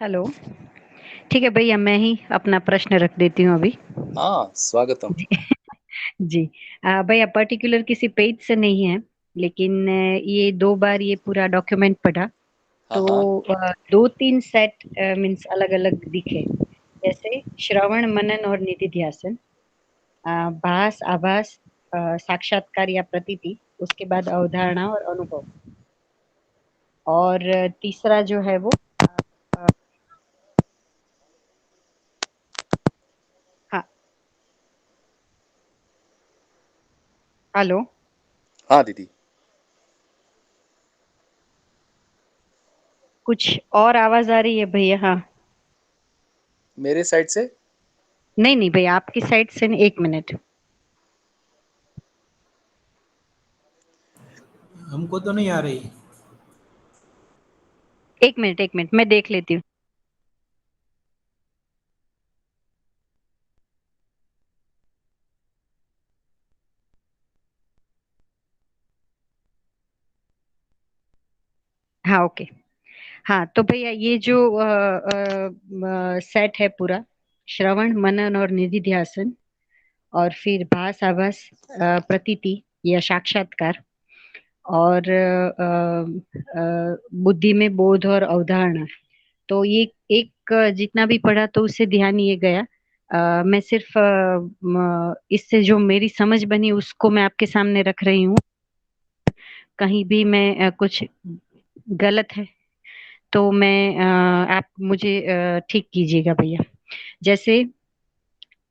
Hello. ठीक है भैया, मैं ही अपना प्रश्न रख देती हूँ अभी। हाँ, स्वागतम। जी। जी। भैया पर्टिकुलर किसी पेज से नहीं है, लेकिन ये 2 बार ये पूरा डॉक्यूमेंट पढ़ा, हाँ, तो हाँ। 2-3 सेट मीन्स अलग-अलग दिखे। जैसे श्रवण, मनन और निधिध्यासन, भास, आभास, साक्षात्कार या प्रतीति, उसके बाद अवधारणा और अनुभव। और तीसरा जो है वो अ, हाँ, हेलो? हाँ, दीदी। कुछ और आवाज़ आ रही है भैया? हाँ। मेरे साइड से नहीं, नहीं भैया, आपकी साइड से नहीं, 1 मिनट। हमको तो नहीं आ रही। 1 मिनट, 1 मिनट, मैं देख लेती हूँ। हाँ, ओके। हाँ, तो भैया ये जो सेट है पूरा, श्रवण, मनन और निधिध्यासन, और फिर भास, आभास, प्रतीति या साक्षात्कार, और बुद्धि में बोध और अवधारणा। तो ये एक जितना भी पढ़ा तो उससे ध्यान ये गया। मैं सिर्फ इससे जो मेरी समझ बनी उसको मैं आपके सामने रख रही हूँ। कहीं भी मैं कुछ गलत है तो मैं आप मुझे ठीक कीजिएगा भैया। जैसे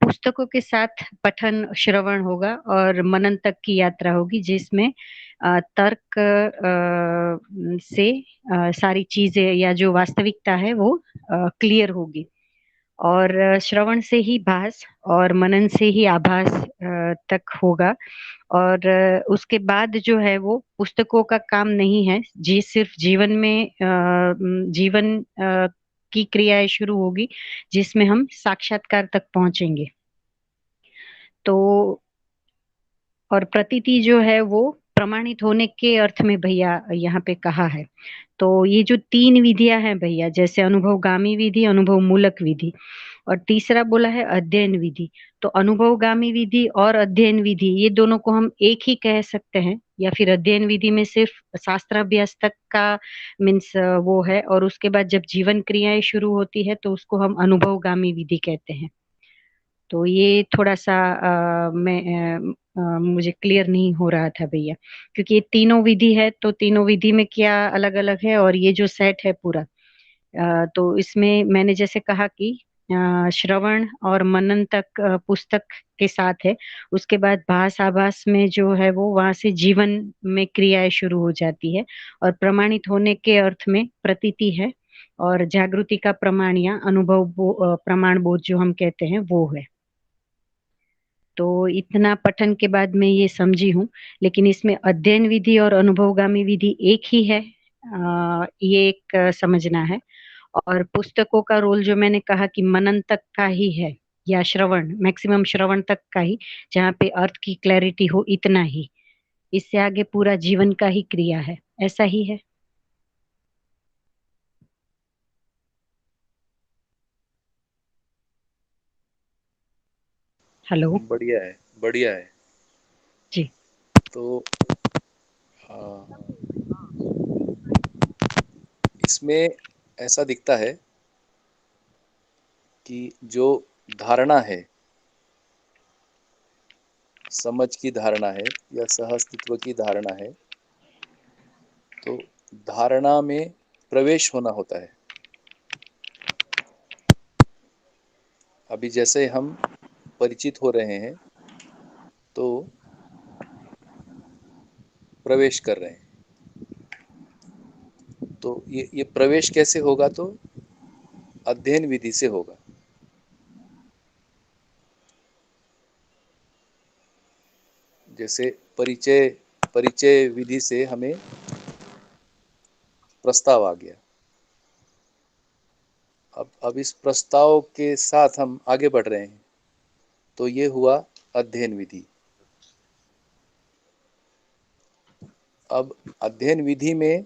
पुस्तकों के साथ पठन श्रवण होगा और मनन तक की यात्रा होगी, जिसमें तर्क से सारी चीजें या जो वास्तविकता है वो क्लियर होगी। और श्रवण से ही भास और मनन से ही आभास तक होगा। और उसके बाद जो है वो पुस्तकों का काम नहीं है, जी सिर्फ जीवन में जीवन की क्रियाएं शुरू होगी, जिसमें हम साक्षात्कार तक पहुंचेंगे। तो और प्रतीति जो है वो प्रमाणित होने के अर्थ में भैया यहाँ पे कहा है। तो ये जो 3 विधियां हैं भैया, जैसे अनुभवगामी विधि, अनुभव मूलक विधि, और तीसरा बोला है अध्ययन विधि। तो अनुभवगामी विधि और अध्ययन विधि ये दोनों को हम एक ही कह सकते हैं, या फिर अध्ययन विधि में सिर्फ शास्त्राभ्यास तक का मीन्स वो है, और उसके बाद जब जीवन क्रियाएं शुरू होती है तो उसको हम अनुभवगामी विधि कहते हैं। तो ये थोड़ा-सा मुझे क्लियर नहीं हो रहा था भैया, क्योंकि ये तीनों विधि है, तो तीनों विधि में क्या अलग-अलग है, और ये जो सेट है पूरा, तो इसमें मैंने जैसे कहा कि श्रवण और मनन तक पुस्तक के साथ है, उसके बाद भास-आभास में जो है वो वहाँ से जीवन में क्रियाएँ शुरू हो जाती है, और प्रमाणित होने के अर्थ में प्रतीति है, और जागृति का प्रमाण या प्रमाण बोध जो हम कहते हैं वो है। तो इतना पठन के बाद मैं ये समझी हूँ, लेकिन इसमें अध्ययन विधि और अनुभवगामी विधि एक ही है, ये एक समझना है। और पुस्तकों का रोल जो मैंने कहा कि मनन तक का ही है, या श्रवण, मैक्सिमम श्रवण तक का ही, जहाँ पे अर्थ की क्लैरिटी हो इतना ही। इससे आगे पूरा जीवन का ही क्रिया है, ऐसा ही है। हेलो? बढ़िया है, बढ़िया है। जी। तो इसमें ऐसा दिखता है कि जो धारणा है, समझ की धारणा है या सहअस्तित्व की धारणा है, तो धारणा में प्रवेश होना होता है। अभी जैसे हम परिचित हो रहे हैं, तो प्रवेश कर रहे हैं। तो ये प्रवेश कैसे होगा? तो अध्ययन विधि से होगा। जैसे परिचय परिचय विधि से हमें प्रस्ताव आ गया। अब इस प्रस्ताव के साथ हम आगे बढ़ रहे हैं, तो ये हुआ अध्ययन विधि। अब अध्ययन विधि में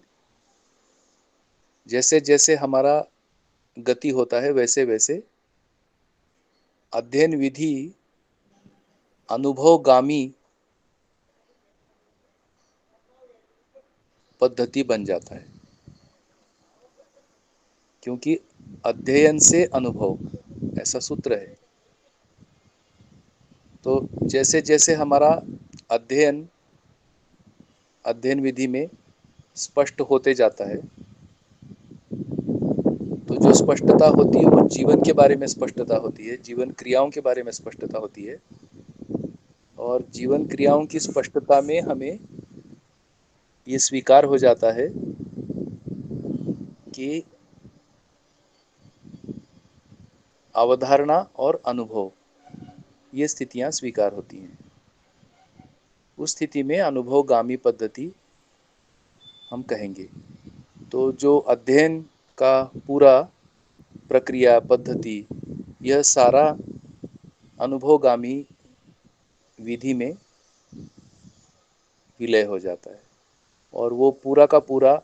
जैसे जैसे हमारा गति होता है, वैसे वैसे अध्ययन विधि अनुभवगामी पद्धति बन जाता है, क्योंकि अध्ययन से अनुभव ऐसा सूत्र है। तो जैसे जैसे हमारा अध्ययन अध्ययन विधि में स्पष्ट होते जाता है, तो जो स्पष्टता होती है वो जीवन के बारे में स्पष्टता होती है, जीवन क्रियाओं के बारे में स्पष्टता होती है। और जीवन क्रियाओं की स्पष्टता में हमें ये स्वीकार हो जाता है कि अवधारणा और अनुभव, ये स्थितियां स्वीकार होती हैं। उस स्थिति में अनुभवगामी पद्धति हम कहेंगे। तो जो अध्ययन का पूरा प्रक्रिया पद्धति, यह सारा अनुभवगामी विधि में विलय हो जाता है, और वो पूरा का पूरा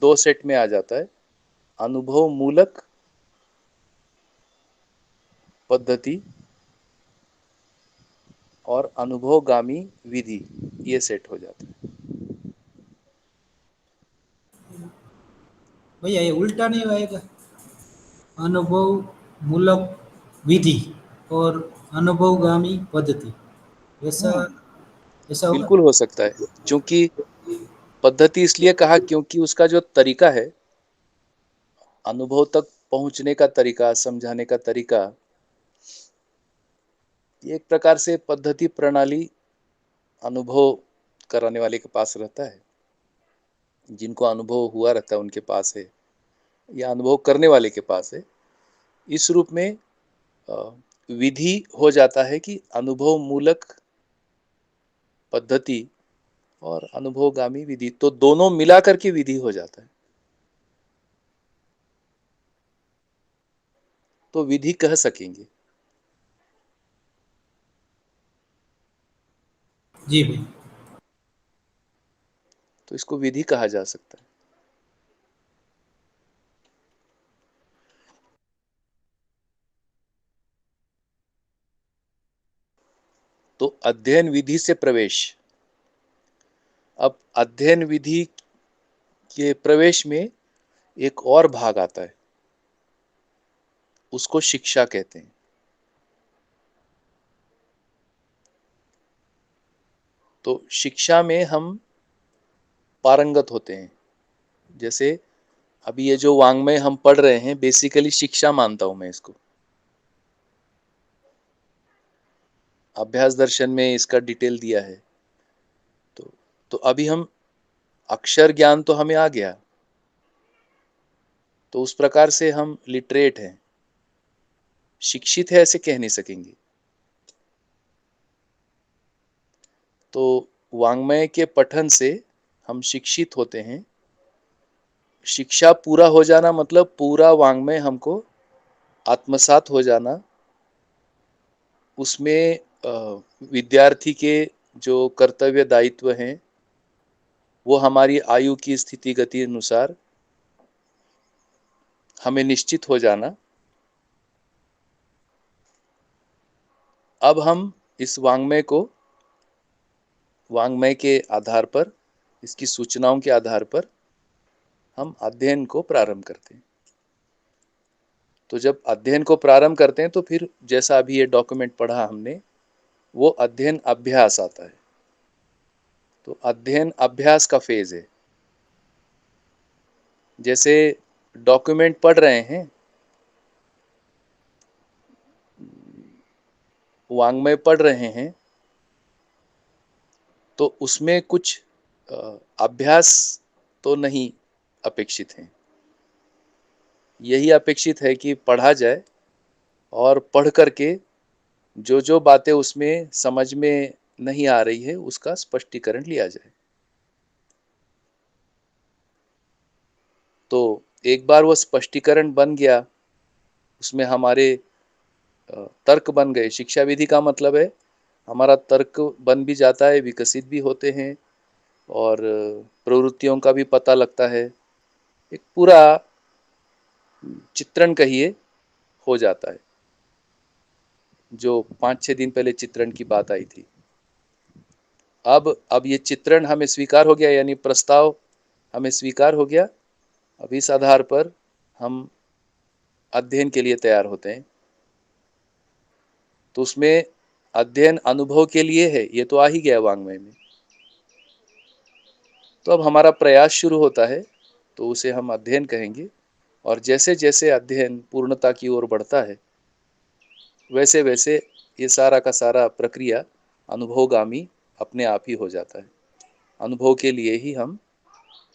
2 सेट में आ जाता है, अनुभव मूलक पद्धति और अनुभवगामी विधि, ये सेट हो जाता है। भैया ये उल्टा नहीं आएगा? अनुभव मूलक विधि और अनुभवगामी पद्धति, ऐसा ऐसा होगा? बिल्कुल हो सकता है, क्योंकि पद्धति इसलिए कहा क्योंकि उसका जो तरीका है, अनुभव तक पहुंचने का तरीका, समझाने का तरीका, ये एक प्रकार से पद्धति प्रणाली अनुभव कराने वाले के पास रहता है। जिनको अनुभव हुआ रहता है उनके पास है, या अनुभव करने वाले के पास है। इस रूप में विधि हो जाता है कि अनुभव मूलक पद्धति और अनुभवगामी विधि, तो दोनों मिलाकर के विधि हो जाता है। तो विधि कह सकेंगे। जी भैया। तो इसको विधि कहा जा सकता है। तो अध्ययन विधि से प्रवेश। अब अध्ययन विधि के प्रवेश में एक और भाग आता है, उसको शिक्षा कहते हैं। तो शिक्षा में हम पारंगत होते हैं। जैसे अभी ये जो वांग्मय हम पढ़ रहे हैं, बेसिकली शिक्षा मानता हूं मैं इसको। अभ्यास दर्शन में इसका डिटेल दिया है। तो अभी हम अक्षर ज्ञान तो हमें आ गया, तो उस प्रकार से हम लिटरेट हैं, शिक्षित है ऐसे कह नहीं सकेंगे। तो वांग्मय के पठन से हम शिक्षित होते हैं। शिक्षा पूरा हो जाना मतलब पूरा वांग्मय हमको आत्मसात हो जाना। उसमें विद्यार्थी के जो कर्तव्य दायित्व हैं, वो हमारी आयु की स्थिति गति अनुसार हमें निश्चित हो जाना। अब हम इस वांग्मय के आधार पर, इसकी सूचनाओं के आधार पर हम अध्ययन को प्रारंभ करते हैं। तो जब अध्ययन को प्रारंभ करते हैं तो फिर जैसा अभी ये डॉक्यूमेंट पढ़ा हमने, वो अध्ययन अभ्यास आता है। तो अध्ययन अभ्यास का फेज है। जैसे डॉक्यूमेंट पढ़ रहे हैं, वांग्मय पढ़ रहे हैं, तो उसमें कुछ अभ्यास तो नहीं अपेक्षित है। यही अपेक्षित है कि पढ़ा जाए और पढ़ करके जो जो बातें उसमें समझ में नहीं आ रही है उसका स्पष्टीकरण लिया जाए। तो एक बार वो स्पष्टीकरण बन गया, उसमें हमारे तर्क बन गए। शिक्षा विधि का मतलब है हमारा तर्क बन भी जाता है, विकसित भी होते हैं, और प्रवृत्तियों का भी पता लगता है। एक पूरा चित्रण कहिए हो जाता है, जो 5-6 दिन पहले चित्रण की बात आई थी। अब ये चित्रण हमें स्वीकार हो गया, यानी प्रस्ताव हमें स्वीकार हो गया। अब इस आधार पर हम अध्ययन के लिए तैयार होते हैं। तो उसमें अध्ययन अनुभव के लिए है, ये तो आ ही गया वाङ्मय में। तो अब हमारा प्रयास शुरू होता है, तो उसे हम अध्ययन कहेंगे। और जैसे जैसे अध्ययन पूर्णता की ओर बढ़ता है, वैसे वैसे ये सारा का सारा प्रक्रिया अनुभवगामी अपने आप ही हो जाता है। अनुभव के लिए ही हम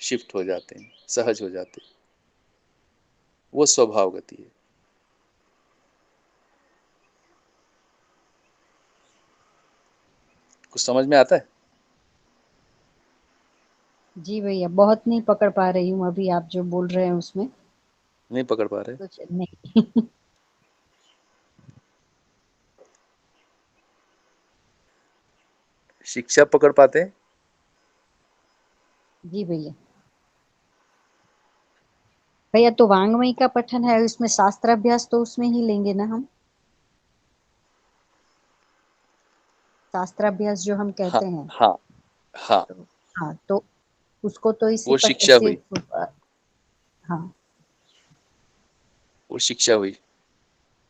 शिफ्ट हो जाते हैं, सहज हो जाते हैं। वो स्वभाव गति है। कुछ समझ में आता है? जी भैया, बहुत नहीं पकड़ पा रही हूँ अभी आप जो बोल रहे हैं उसमें। नहीं पकड़ पा रहे? कुछ नहीं। शिक्षा पकड़ पाते हैं? जी भैया। भैया तो वाङ्मय का पठन है, उसमें शास्त्राभ्यास तो उसमें ही लेंगे ना हम? शास्त्राभ्यास जो हम हाँ कहते हैं। हाँ हाँ, तो हाँ, तो उसको तो इसी वो पर शिक्षा ऐसे हुई, हाँ। वो शिक्षा हुई,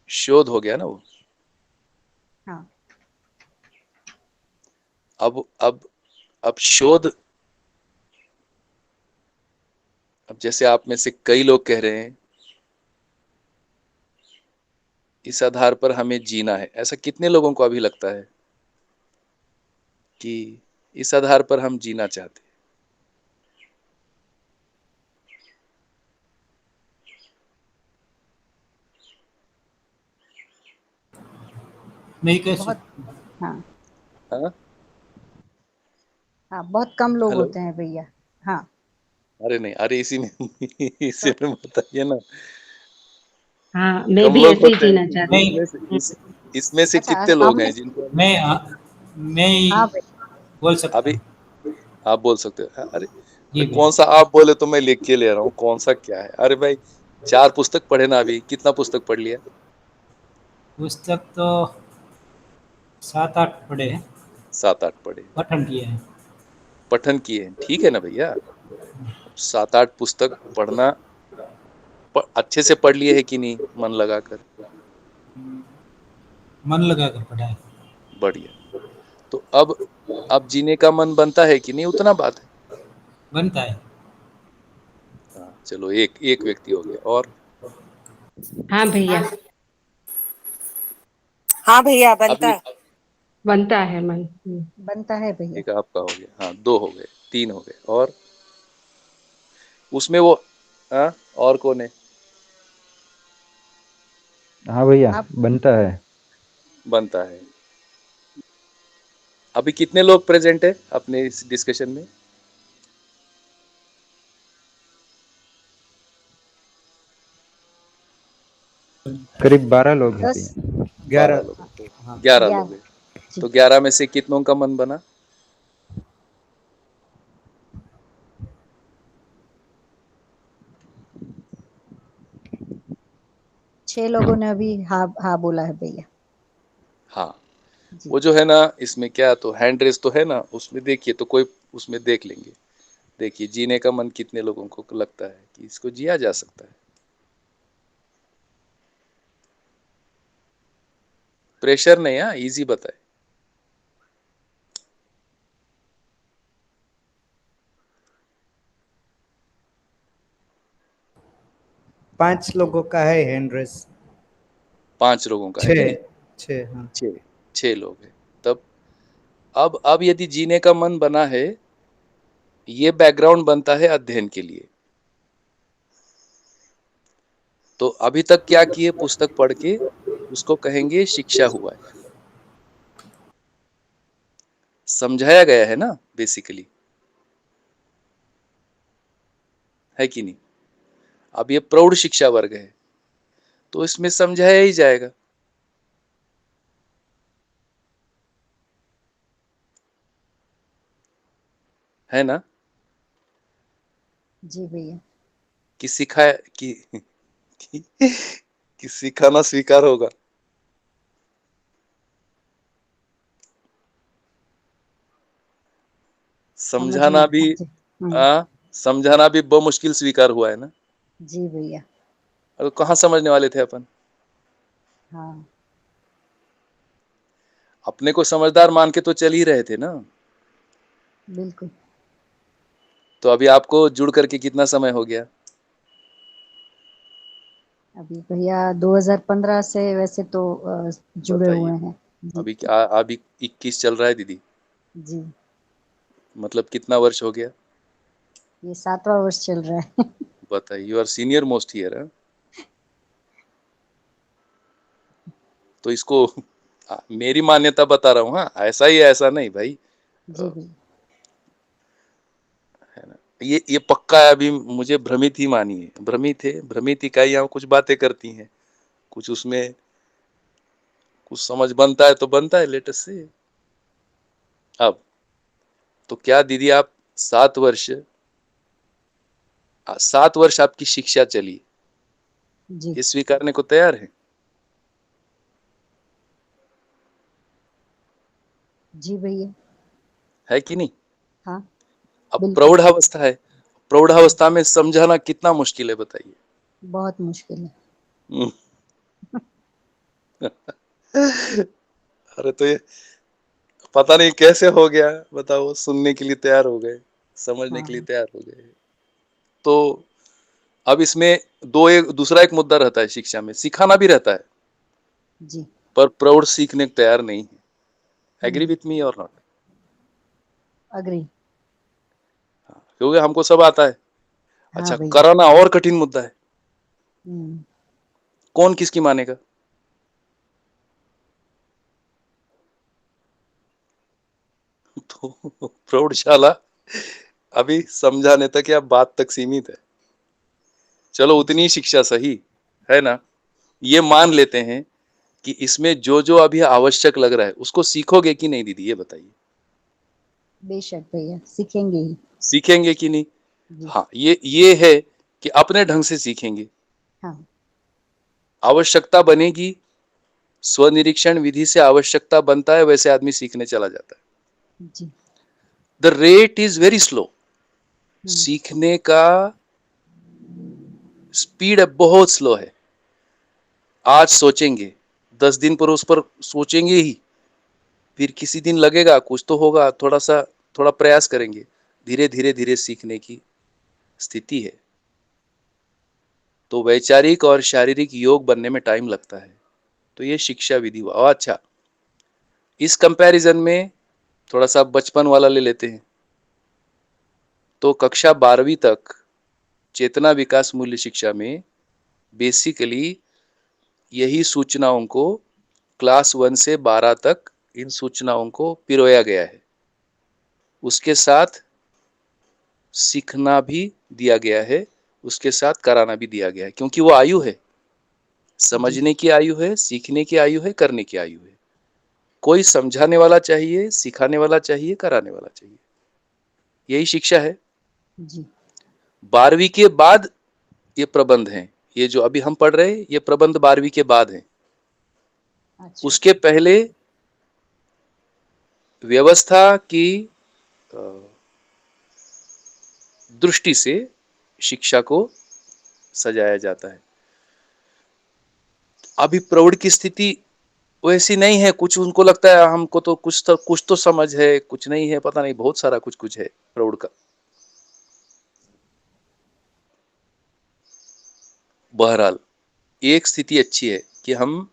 शोध हो गया ना वो। हाँ। अब शोध, अब जैसे आप में से कई लोग कह रहे हैं इस आधार पर हमें जीना है, ऐसा कितने लोगों को अभी लगता है कि इस आधार पर हम जीना चाहते हैं? नहीं कह बहुत। सकते। हाँ। हाँ? हाँ, बहुत कम लोग हेलो? होते हैं भैया। हाँ। अरे नहीं, अरे इसी में इसी तो में बताइए ना। हाँ, मैं कम भी लोग ऐसे ही होते जीना हैं चाहती नहीं, इसमें से, इसमें से अच्छा, कितने हम लोग में हैं से। जिनको मैं मैं ही हाँ भैया। बोल सकता अभी हूँ। आप बोल सकते हो? अरे जी अरे भैया। कौन सा आप बोले तो मैं लिख के ले रहा हूँ, कौन सा क्या है? अरे भाई 4 पुस्तक पढ़े ना, अभी कितना पुस्तक पढ़ लिया? पुस्तक तो 7-8 पढ़े हैं, 7-8 पढ़े, पठन किए हैं। पठन किए हैं, ठीक है ना भैया। 7-8 पुस्तक पढ़ना, अच्छे से पढ़ लिए है कि नहीं मन लगाकर? मन लगा कर पढ़ा है। बढ़िया। तो अब जीने का मन बनता है कि नहीं, उतना बात है। बनता है। हाँ चलो, एक एक व्यक्ति हो गया। और हाँ भैया। हाँ भैया अब बनता ये है। बनता है मन। बनता है भैया। एक आपका हो गया, हाँ 2 हो गए, 3 हो गए। और उसमें वो, हाँ, और कौन है? हाँ भैया, आप। बनता है। बनता है। अभी कितने लोग प्रेजेंट है अपने इस डिस्कशन में? करीब 12 लोग हैं 10। भैया। 12 11। लोग हैं, तो हाँ। 11 लोग 11। हैं। जी। तो 11 में से कितनों का मन बना? 6 लोगों ने अभी हाँ हाँ बोला है भैया। हाँ, जी। वो जो है ना, इसमें क्या तो हैंड रेस तो है ना, उसमें देखिए तो कोई उसमें देख लेंगे। देखिए जीने का मन कितने लोगों को लगता है कि इसको जिया जा सकता है। प्रेशर नहीं, हाँ इजी बताए। 5 लोगों का है हैंड रेस। 5 लोगों का है कि नहीं? 6 हाँ। 6 लोग हैं। तब अब यदि जीने का मन बना है, ये बैकग्राउंड बनता है अध्ययन के लिए। तो अभी तक क्या किए, पुस्तक पढ़ के उसको कहेंगे शिक्षा हुआ है, समझाया गया है ना बेसिकली, है कि नहीं? अब ये प्रौढ़ शिक्षा वर्ग है, तो इसमें समझाया ही जाएगा, है ना? जी भैया। कि सिखाया कि कि सिखाना स्वीकार होगा। समझना। समझाना भी समझाना भी बहुत मुश्किल स्वीकार हुआ है ना। जी भैया। और कहाँ समझने वाले थे अपन। हाँ अपने को समझदार मान के तो चल ही रहे थे ना। बिल्कुल। तो अभी आपको जुड़ करके कितना समय हो गया। अभी भैया 2015 से वैसे तो जुड़े हुए बताइए। हैं। जी अभी 21 चल रहा है दीदी। जी। मतलब कितना वर्ष हो गया। ये 7वां वर्ष चल रहा है। बताइए, you are senior most here. तो इसको मेरी मान्यता बता रहा हूँ। हाँ, ऐसा ही है, ऐसा नहीं भाई। जी भैया। है ना। ये पक्का है। अभी मुझे भ्रमित ही मानिए। भ्रमित इकाइयां कुछ बातें करती हैं, कुछ उसमें कुछ समझ बनता है तो बनता है। लेटेस्ट से अब तो क्या दीदी, आप 7 वर्ष 7 वर्ष आपकी शिक्षा चली, जी ये स्वीकारने को तैयार है। जी भैया। है कि नहीं। हाँ अब बिल्कुल। प्रौढ़ावस्था है। प्रौढ़ावस्था में समझाना कितना मुश्किल है बताइए। बहुत मुश्किल है। हम्म। अरे तो ये पता नहीं कैसे हो गया। बताओ, सुनने के लिए तैयार हो गए, समझने के लिए हाँ तैयार हो गए। तो अब इसमें दूसरा एक मुद्दा रहता है शिक्षा में, सिखाना भी रहता है, जी। पर प्रौढ़ सीखने को तैयार नहीं है। Agree hmm. विथ मी और नॉट। अग्री। क्योंकि हमको सब आता है। हाँ अच्छा, भैया। कराना और कठिन मुद्दा है। हम्म। कौन किसकी मानेगा। तो प्रौढ़शाला अभी समझाने तक या बात तक सीमित है। चलो उतनी ही शिक्षा सही है ना। ये मान लेते हैं कि इसमें जो जो अभी आवश्यक लग रहा है उसको सीखोगे कि नहीं दीदी, ये बताइए। बेशक भैया सीखेंगे ही। सीखेंगे कि नहीं। जी। हाँ, ये है कि अपने ढंग से सीखेंगे। हाँ आवश्यकता बनेगी, स्वनिरीक्षण विधि से आवश्यकता बनता है, वैसे आदमी सीखने चला जाता है। जी। The rate is very slow. Hmm. सीखने का स्पीड बहुत स्लो है। आज सोचेंगे, 10 दिन पर उस पर सोचेंगे ही, फिर किसी दिन लगेगा कुछ तो होगा, थोड़ा प्रयास करेंगे, धीरे धीरे धीरे सीखने की स्थिति है। तो वैचारिक और शारीरिक योग बनने में टाइम लगता है। तो ये शिक्षा विधि हुआ। अच्छा, इस कंपैरिजन में थोड़ा सा बचपन वाला ले लेते हैं। तो कक्षा 12वीं तक चेतना विकास मूल्य शिक्षा में बेसिकली यही सूचनाओं को, क्लास 1 से 12 तक इन सूचनाओं को पिरोया गया है। उसके साथ सीखना भी दिया गया है, उसके साथ कराना भी दिया गया है, क्योंकि वो आयु है, जी। समझने की आयु है, सीखने की आयु है, करने की आयु है। कोई समझाने वाला चाहिए, सिखाने वाला चाहिए, कराने वाला चाहिए। यही शिक्षा है। जी। 12वीं के बाद ये प्रबंध हैं। ये जो अभी हम पढ़ रहे हैं, ये प्रबंध 12वीं के बाद हैं। अच्छा। उसके पहले व्यवस्था की दृष्टि से शिक्षा को सजाया जाता है। अभी प्रौढ़ की स्थिति वैसी नहीं है। कुछ उनको लगता है हमको तो कुछ तो समझ है, कुछ नहीं है, पता नहीं, बहुत सारा कुछ कुछ है प्रौढ़ का। बहरहाल एक स्थिति अच्छी है कि हम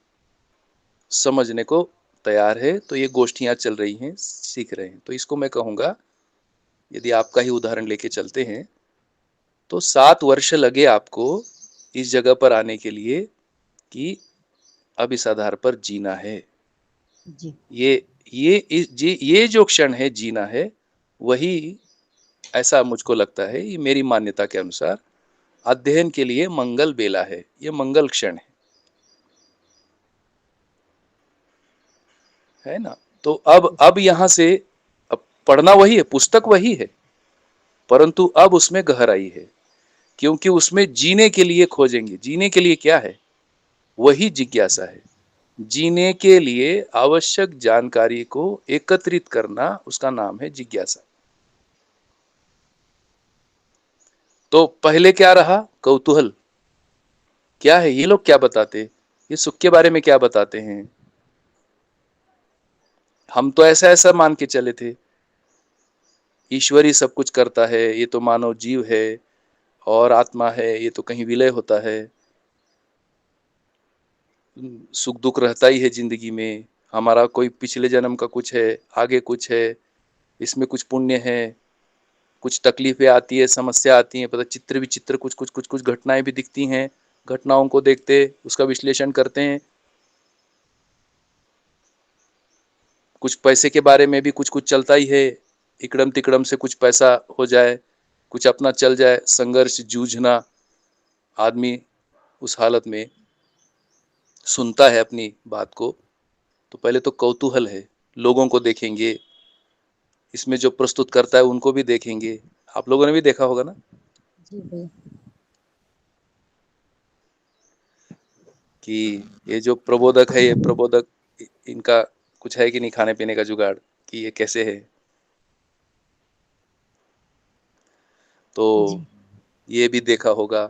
समझने को तैयार है। तो ये गोष्ठियां चल रही हैं, सीख रहे हैं। तो इसको मैं कहूंगा, यदि आपका ही उदाहरण लेके चलते हैं, तो 7 वर्ष लगे आपको इस जगह पर आने के लिए कि अब इस आधार पर जीना है। जी। ये जो क्षण है, जीना है, वही, ऐसा मुझको लगता है, ये मेरी मान्यता के अनुसार अध्ययन के लिए मंगल बेला है। ये मंगल क्षण है ना। तो अब यहां से, अब पढ़ना वही है, पुस्तक वही है, परंतु अब उसमें गहराई है। क्योंकि उसमें जीने के लिए खोजेंगे। जीने के लिए क्या है? वही जिज्ञासा है। जीने के लिए आवश्यक जानकारी को एकत्रित करना, उसका नाम है जिज्ञासा। तो पहले क्या रहा? कौतूहल। क्या है ये लोग क्या बताते, ये सुख के बारे में क्या बताते हैं? हम तो ऐसा ऐसा मान के चले थे, ईश्वर ही सब कुछ करता है, ये तो मानव जीव है और आत्मा है, ये तो कहीं विलय होता है, सुख दुख रहता ही है जिंदगी में, हमारा कोई पिछले जन्म का कुछ है, आगे कुछ है, इसमें कुछ पुण्य है, कुछ तकलीफें आती है, समस्या आती है, पता चित्र विचित्र कुछ कुछ कुछ कुछ घटनाएं भी दिखती हैं, घटनाओं को देखते उसका विश्लेषण करते हैं। कुछ पैसे के बारे में भी कुछ कुछ चलता ही है, इकड़म तिकड़म से कुछ पैसा हो जाए, कुछ अपना चल जाए, संघर्ष जूझना। आदमी उस हालत में सुनता है अपनी बात को, तो पहले तो कौतूहल है, लोगों को देखेंगे, इसमें जो प्रस्तुत करता है उनको भी देखेंगे। आप लोगों ने भी देखा होगा ना जी भैया। कि ये जो प्रबोधक है, ये प्रबोधक इनका कुछ है कि नहीं खाने पीने का जुगाड़, कि ये कैसे है। तो जी ये भी देखा होगा।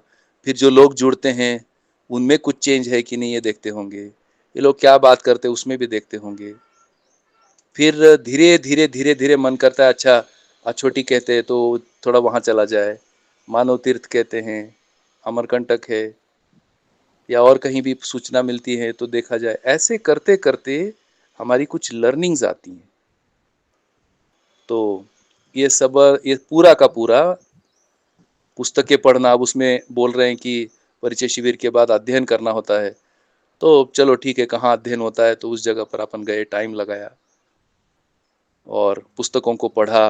फिर जो लोग जुड़ते हैं उनमें कुछ चेंज है कि नहीं ये देखते होंगे, ये लोग क्या बात करते हैं उसमें भी देखते होंगे। फिर धीरे धीरे धीरे धीरे मन करता है, अच्छा अछोटी कहते हैं तो थोड़ा वहां चला जाए, मानव तीर्थ कहते हैं, अमरकंटक है, या और कहीं भी सूचना मिलती है तो देखा जाए। ऐसे करते करते हमारी कुछ लर्निंग्स आती हैं। तो ये सब, ये पूरा का पूरा पुस्तकें पढ़ना, अब उसमें बोल रहे हैं कि परिचय शिविर के बाद अध्ययन करना होता है, तो चलो ठीक है, कहाँ अध्ययन होता है, तो उस जगह पर अपन गए, टाइम लगाया और पुस्तकों को पढ़ा।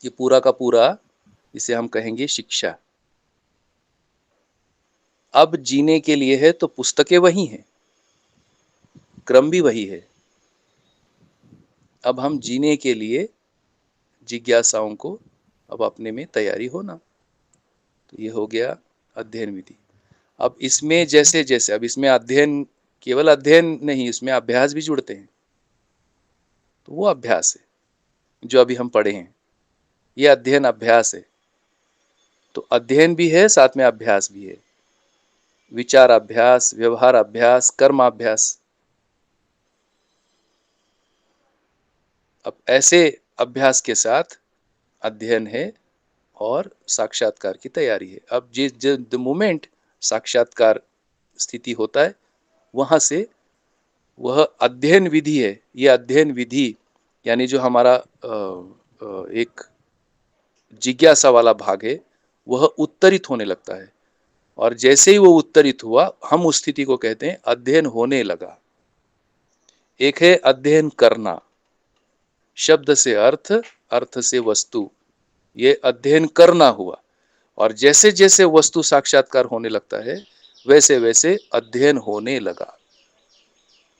ये पूरा का पूरा, इसे हम कहेंगे शिक्षा। अब जीने के लिए है तो पुस्तकें वही हैं, क्रम भी वही है। अब हम जीने के लिए जिज्ञासाओं को अब अपने में तैयारी होना, तो ये हो गया अध्ययन विधि। अब इसमें जैसे जैसे, अब इसमें अध्ययन, केवल अध्ययन नहीं, इसमें अभ्यास भी जुड़ते हैं। तो वो अभ्यास है जो अभी हम पढ़े हैं, ये अध्ययन अभ्यास है। तो अध्ययन भी है, साथ में अभ्यास भी है, विचार अभ्यास, व्यवहार अभ्यास, कर्म अभ्यास। अब ऐसे अभ्यास के साथ अध्ययन है और साक्षात्कार की तैयारी है। अब जिस द मोमेंट साक्षात्कार स्थिति होता है, वहां से वह अध्ययन विधि है। ये अध्ययन विधि यानी जो हमारा एक जिज्ञासा वाला भाग है, वह उत्तरित होने लगता है। और जैसे ही वो उत्तरित हुआ, हम उस स्थिति को कहते हैं अध्ययन होने लगा। एक है अध्ययन करना, शब्द से अर्थ, अर्थ से वस्तु, ये अध्ययन करना हुआ। और जैसे जैसे वस्तु साक्षात्कार होने लगता है, वैसे वैसे अध्ययन होने लगा।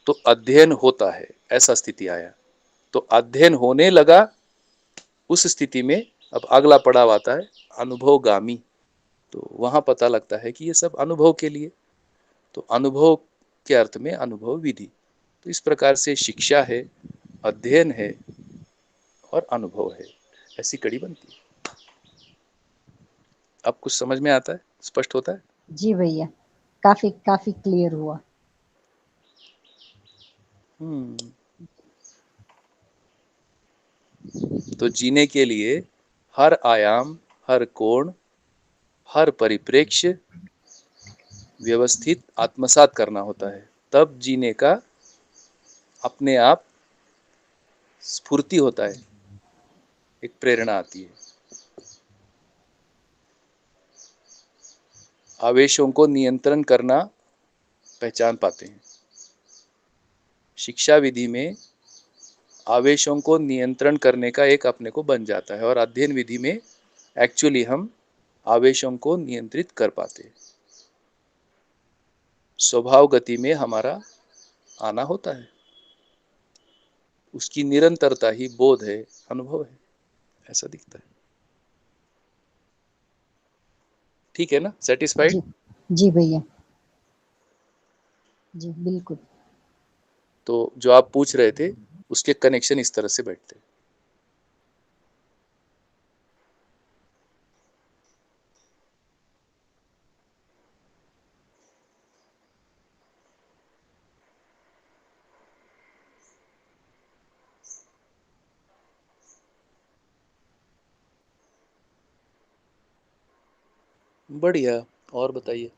तो अध्ययन होता है, ऐसा स्थिति आया। तो अध्ययन होने लगा, उस स्थिति में अब अगला पड़ाव आता है अनुभवगामी। तो वहां पता लगता है कि ये सब अनुभव के लिए, तो अनुभव के अर्थ में अनुभव विधि। तो इस प्रकार से शिक्षा है, अध्ययन है और अनुभव है, ऐसी कड़ी बनती है। अब कुछ समझ में आता है, स्पष्ट होता है? जी भैया, काफी काफी क्लियर हुआ। तो जीने के लिए हर आयाम, हर कोण, हर परिप्रेक्ष्य व्यवस्थित आत्मसात करना होता है, तब जीने का अपने आप स्फूर्ति होता है, एक प्रेरणा आती है। आवेशों को नियंत्रण करना पहचान पाते हैं। शिक्षा विधि में आवेशों को नियंत्रण करने का एक अपने को बन जाता है, और अध्ययन विधि में एक्चुअली हम आवेशों को नियंत्रित कर पाते हैं। स्वभाव गति में हमारा आना होता है, उसकी निरंतरता ही बोध है, अनुभव है, ऐसा दिखता है। ठीक है ना, सेटिस्फाइड? जी जी भैया, जी बिल्कुल। तो जो आप पूछ रहे थे उसके कनेक्शन इस तरह से बैठते हैं। बढ़िया, और बताइए।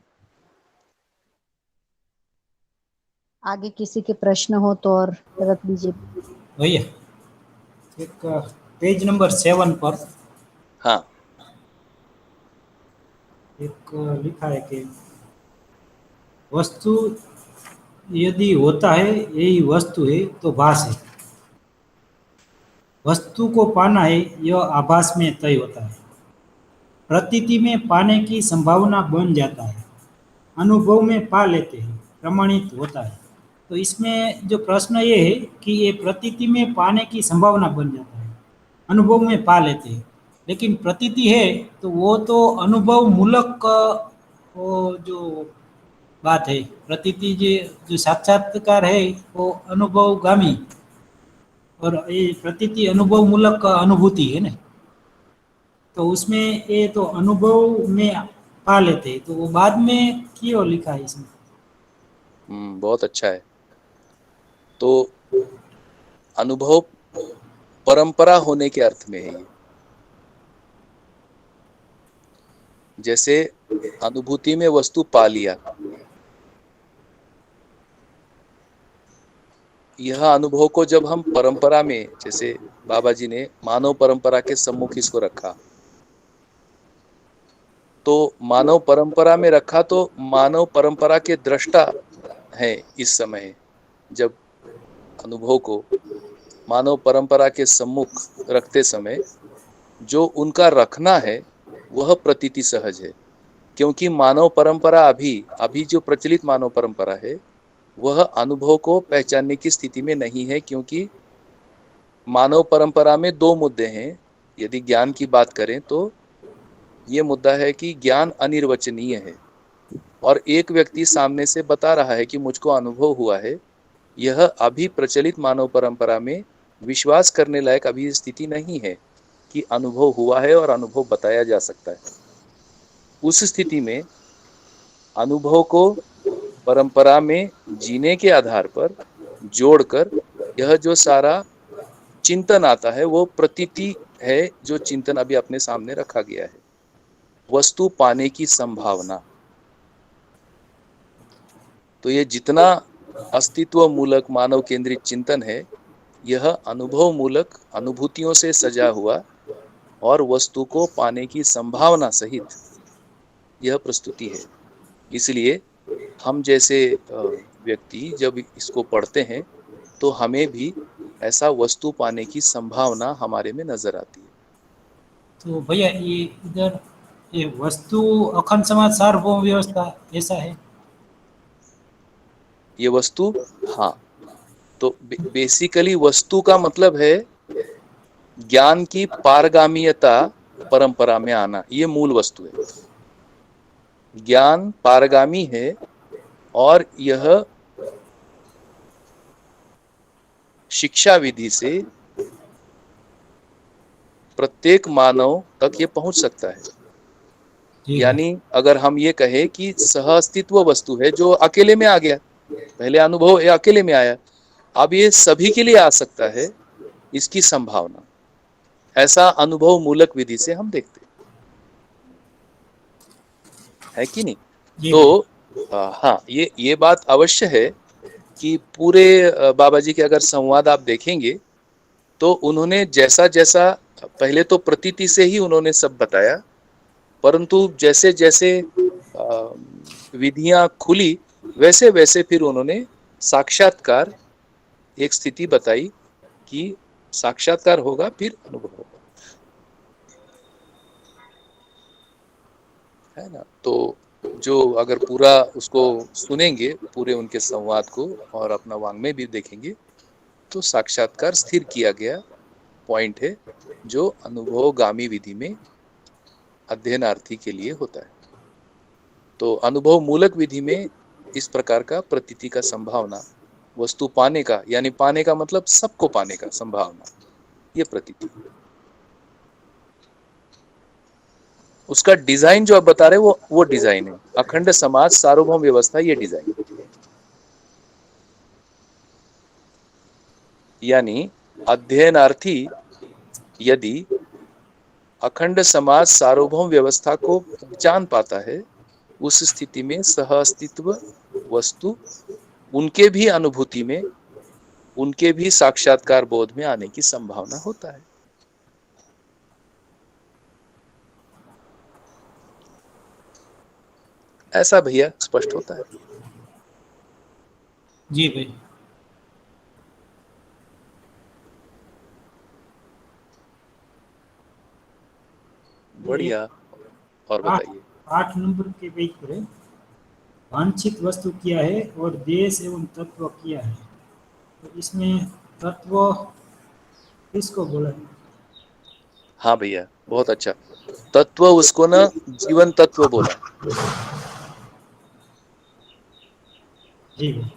आगे किसी के प्रश्न हो तो और रख लीजिए। भैया एक पेज नंबर 7 पर हाँ, एक लिखा है कि वस्तु यदि होता है यही वस्तु है तो भास है, वस्तु को पाना है यह आभास में तय होता है, प्रतीति में पाने की संभावना बन जाता है, अनुभव में पा लेते हैं, प्रमाणित होता है। तो इसमें जो प्रश्न ये है कि ये प्रतीति में पाने की संभावना बन जाता है, अनुभव में पा लेते हैं, लेकिन प्रतीति है तो वो तो अनुभव मूलक वो जो बात है, प्रतीति जो साक्षात्कार है वो अनुभवगामी, और ये प्रतीति अनुभव मूलक अनुभूति है ना, तो उसमें ये तो अनुभव में पा लेते हैं, तो वो बाद में क्यों लिखा है इसमें? बहुत अच्छा है। तो अनुभव परंपरा होने के अर्थ में है ये। जैसे अनुभूति में वस्तु पा लिया, यह अनुभव को जब हम परंपरा में, जैसे बाबा जी ने मानव परंपरा के सम्मुख इसको रखा, तो मानव परंपरा में रखा तो मानव परंपरा के दृष्टा है इस समय, जब अनुभव को मानव परंपरा के सम्मुख रखते समय जो उनका रखना है वह प्रतीति सहज है, क्योंकि मानव परंपरा अभी जो प्रचलित मानव परंपरा है वह अनुभव को पहचानने की स्थिति में नहीं है, क्योंकि मानव परंपरा में दो मुद्दे हैं। यदि ज्ञान की बात करें तो ये मुद्दा है कि ज्ञान अनिर्वचनीय है, और एक व्यक्ति सामने से बता रहा है कि मुझको अनुभव हुआ है, यह अभी प्रचलित मानव परंपरा में विश्वास करने लायक अभी स्थिति नहीं है कि अनुभव हुआ है और अनुभव बताया जा सकता है। उस स्थिति में अनुभव को परंपरा में जीने के आधार पर जोड़कर यह जो सारा चिंतन आता है वो प्रतीति है, जो चिंतन अभी अपने सामने रखा गया है। वस्तु पाने की संभावना, तो ये जितना अस्तित्व मूलक मानव केंद्रित चिंतन है यह अनुभव मूलक अनुभूतियों से सजा हुआ और वस्तु को पाने की संभावना सहित यह प्रस्तुति है। इसलिए हम जैसे व्यक्ति जब इसको पढ़ते हैं तो हमें भी ऐसा वस्तु पाने की संभावना हमारे में नजर आती है। तो भैया ये इधर ये वस्तु अखंड समाज सार्वभौम व्यवस्था ऐसा है? ये वस्तु, हाँ, तो बेसिकली वस्तु का मतलब है ज्ञान की पारगामीयता परंपरा में आना, ये मूल वस्तु है। ज्ञान पारगामी है और यह शिक्षा विधि से प्रत्येक मानव तक ये पहुंच सकता है। जी यानी अगर हम ये कहें कि सह अस्तित्व वस्तु है जो अकेले में आ गया, पहले अनुभव ये अकेले में आया, अब ये सभी के लिए आ सकता है, इसकी संभावना, ऐसा अनुभव मूलक विधि से हम देखते है कि नहीं? जी तो हाँ, ये बात अवश्य है कि पूरे बाबा जी के अगर संवाद आप देखेंगे तो उन्होंने जैसा जैसा, पहले तो प्रतीति से ही उन्होंने सब बताया, परंतु जैसे जैसे विधियां खुली वैसे वैसे फिर उन्होंने साक्षात्कार एक स्थिति बताई कि साक्षात्कार होगा फिर अनुभव होगा, है ना? तो जो अगर पूरा उसको सुनेंगे, पूरे उनके संवाद को और अपना वाङ्मय भी देखेंगे तो साक्षात्कार स्थिर किया गया पॉइंट है जो अनुभवगामी विधि में अध्ययनार्थी के लिए होता है। तो अनुभव मूलक विधि में इस प्रकार का प्रतीति का संभावना, वस्तु पाने का, यानी पाने का मतलब सबको पाने का संभावना, ये प्रतीति। उसका डिजाइन जो आप बता रहे वो डिजाइन है, अखंड समाज सार्वभौम व्यवस्था, ये डिजाइन। यानी अध्ययनार्थी यदि अखंड समाज सार्वभौम व्यवस्था को पहचान पाता है, उस स्थिति में सह अस्तित्व वस्तु उनके भी अनुभूति में, उनके भी साक्षात्कार बोध में आने की संभावना होता है। ऐसा भैया स्पष्ट होता है। जी भाई। बढ़िया। और बताइए। 8 नंबर के पेज पर है, वांछित वस्तु क्या है और देश एवं तत्व क्या है। तो इसमें तत्व किसको बोला है? हाँ भैया, बहुत अच्छा। तत्व उसको ना जीवन तत्व बोला जी भाई।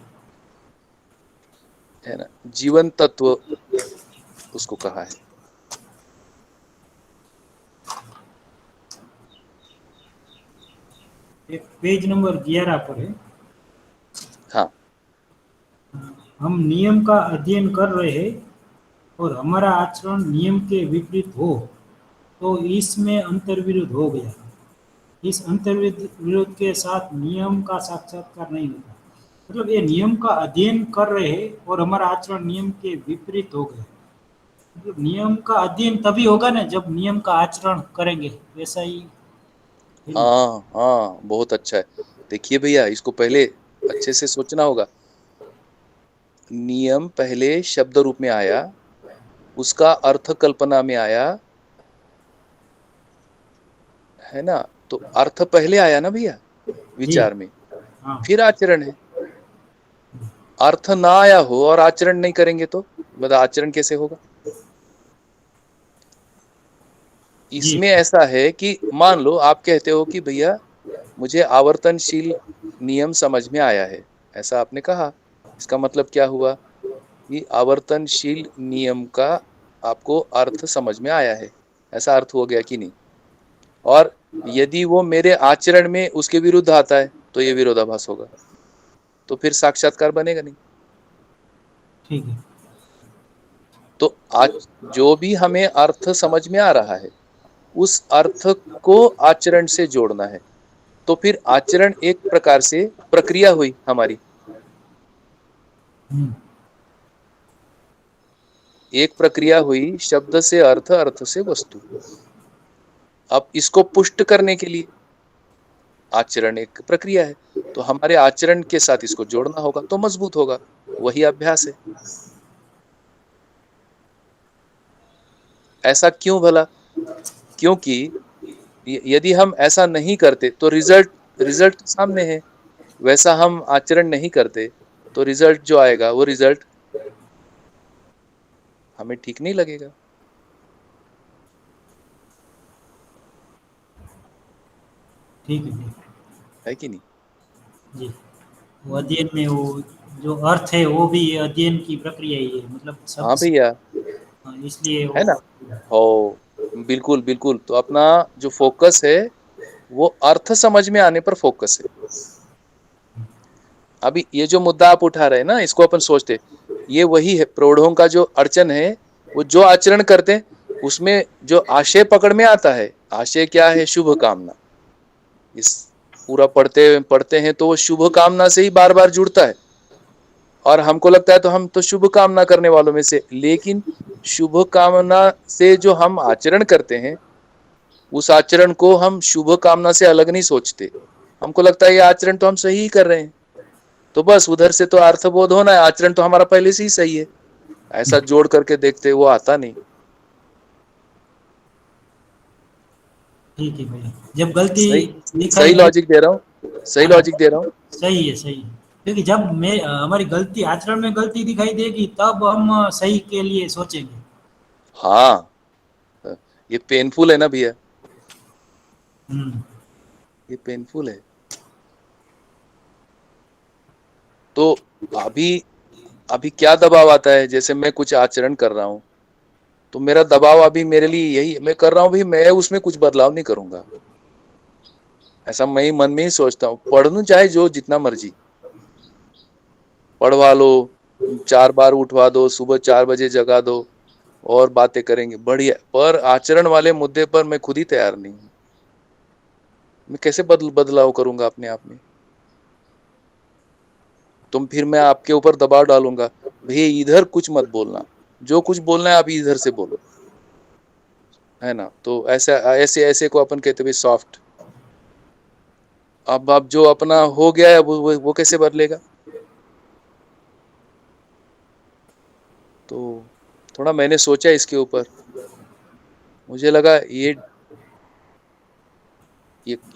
है ना, जीवन तत्व उसको कहा है। एक पेज नंबर 11 पर है। हाँ, हम नियम का अध्ययन कर रहे हैं और हमारा आचरण नियम के विपरीत हो तो इसमें अंतर्विरोध हो गया। इस अंतर्विरोध के साथ नियम का साक्षात्कार नहीं होता। मतलब ये नियम का अध्ययन कर रहे हैं और हमारा आचरण नियम के विपरीत हो गया। मतलब नियम का अध्ययन तभी होगा ना जब नियम का आचरण करेंगे, वैसा ही है ना? हाँ हाँ, बहुत अच्छा है। देखिए भैया, इसको पहले अच्छे से सोचना होगा। नियम पहले शब्द रूप में आया, उसका अर्थ कल्पना में आया, है ना। तो अर्थ पहले आया ना भैया जी विचार में, हाँ। फिर आचरण है। अर्थ ना आया हो और आचरण नहीं करेंगे तो मतलब आचरण कैसे होगा? जी इसमें ऐसा है कि मान लो आप कहते हो कि भैया मुझे आवर्तनशील नियम समझ में आया है, ऐसा आपने कहा। इसका मतलब क्या हुआ कि आवर्तनशील नियम का आपको अर्थ समझ में आया है, ऐसा अर्थ हो गया कि नहीं? और यदि वो मेरे आचरण में उसके विरुद्ध आता है तो ये विरोधाभास होगा, तो फिर साक्षात्कार बनेगा नहीं। ठीक है। तो आज जो भी हमें अर्थ समझ में आ रहा है, उस अर्थ को आचरण से जोड़ना है। तो फिर आचरण एक प्रकार से प्रक्रिया हुई हमारी। हम्म, एक प्रक्रिया हुई, शब्द से अर्थ, अर्थ से वस्तु। अब इसको पुष्ट करने के लिए आचरण एक प्रक्रिया है, तो हमारे आचरण के साथ इसको जोड़ना होगा तो मजबूत होगा। वही अभ्यास है। ऐसा क्यों भला? क्योंकि यदि हम ऐसा नहीं करते तो रिजल्ट रिजल्ट सामने है। वैसा हम आचरण नहीं करते तो रिजल्ट जो आएगा वो रिजल्ट हमें ठीक नहीं लगेगा। ठीक है जी। है कि नहीं? जी, वो अध्ययन में वो जो अर्थ है वो भी अध्ययन की प्रक्रिया ही है, मतलब हाँ शब्द से। भैया, हाँ, इसलिए है वो। ना। हो, बिल्कुल बिल्कुल। तो अपना जो फोकस है वो अर्थ समझ में आने पर फोकस है। अभी ये जो मुद्दा आप उठा रहे हैं ना, इसको अपन सोचते, ये वही है प्रौढ़ों का जो अड़चन है। वो जो आचरण करते हैं उसमें जो आशय पकड़ में आता है, आशय क्या है? शुभ कामना। इस पूरा पढ़ते पढ़ते हैं तो वो शुभ कामना से ही बार बार जुड़ता है, और हमको लगता है तो हम तो शुभ कामना करने वालों में से। लेकिन शुभ कामना से जो हम आचरण करते हैं, उस आचरण को हम शुभ कामना से अलग नहीं सोचते। हमको लगता है ये आचरण तो हम सही ही कर रहे हैं, तो बस उधर से तो अर्थबोध होना है, आचरण तो हमारा पहले से ही सही है। ऐसा जोड़ करके देखते वो आता नहीं। ठीक है भैया, जब गलती सही दिखाई सही दे। लॉजिक दे रहा हूँ, सही हाँ, लॉजिक दे रहा हूँ। सही है सही है। क्योंकि जब मैं हमारी गलती आचरण में गलती दिखाई देगी तब हम सही के लिए सोचेंगे। हाँ, ये पेनफुल है ना भैया, हम्म। ये पेनफुल है। तो अभी अभी क्या दबाव आता है, जैसे मैं कुछ आचरण कर रहा हूँ तो मेरा दबाव अभी मेरे लिए यही मैं कर रहा हूँ भी, मैं उसमें कुछ बदलाव नहीं करूंगा, ऐसा मैं ही मन में ही सोचता हूँ। पढ़ लूं चाहे जो जितना मर्जी पढ़वा लो, 4 बार उठवा दो, सुबह 4 बजे जगा दो और बातें करेंगे बढ़िया, पर आचरण वाले मुद्दे पर मैं खुद ही तैयार नहीं हूँ। मैं कैसे बदलाव करूंगा अपने आप में? तुम फिर मैं आपके ऊपर दबाव डालूंगा, भैया इधर कुछ मत बोलना, जो कुछ बोलना है आप इधर से बोलो, है ना? तो ऐसा ऐसे ऐसे को अपन कहते हैं सॉफ्ट। अब जो अपना हो गया है वो कैसे बदलेगा? तो थोड़ा मैंने सोचा इसके ऊपर, मुझे लगा ये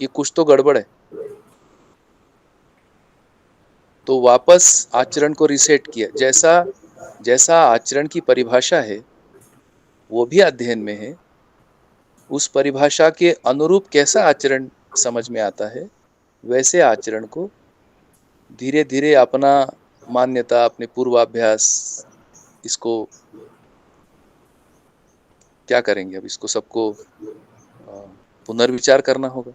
कुछ तो गड़बड़ है। तो वापस आचरण को रिसेट किया, जैसा जैसा आचरण की परिभाषा है वो भी अध्ययन में है, उस परिभाषा के अनुरूप कैसा आचरण समझ में आता है, वैसे आचरण को धीरे धीरे अपना मान्यता, अपने पूर्वाभ्यास, इसको क्या करेंगे, अब इसको सबको पुनर्विचार करना होगा।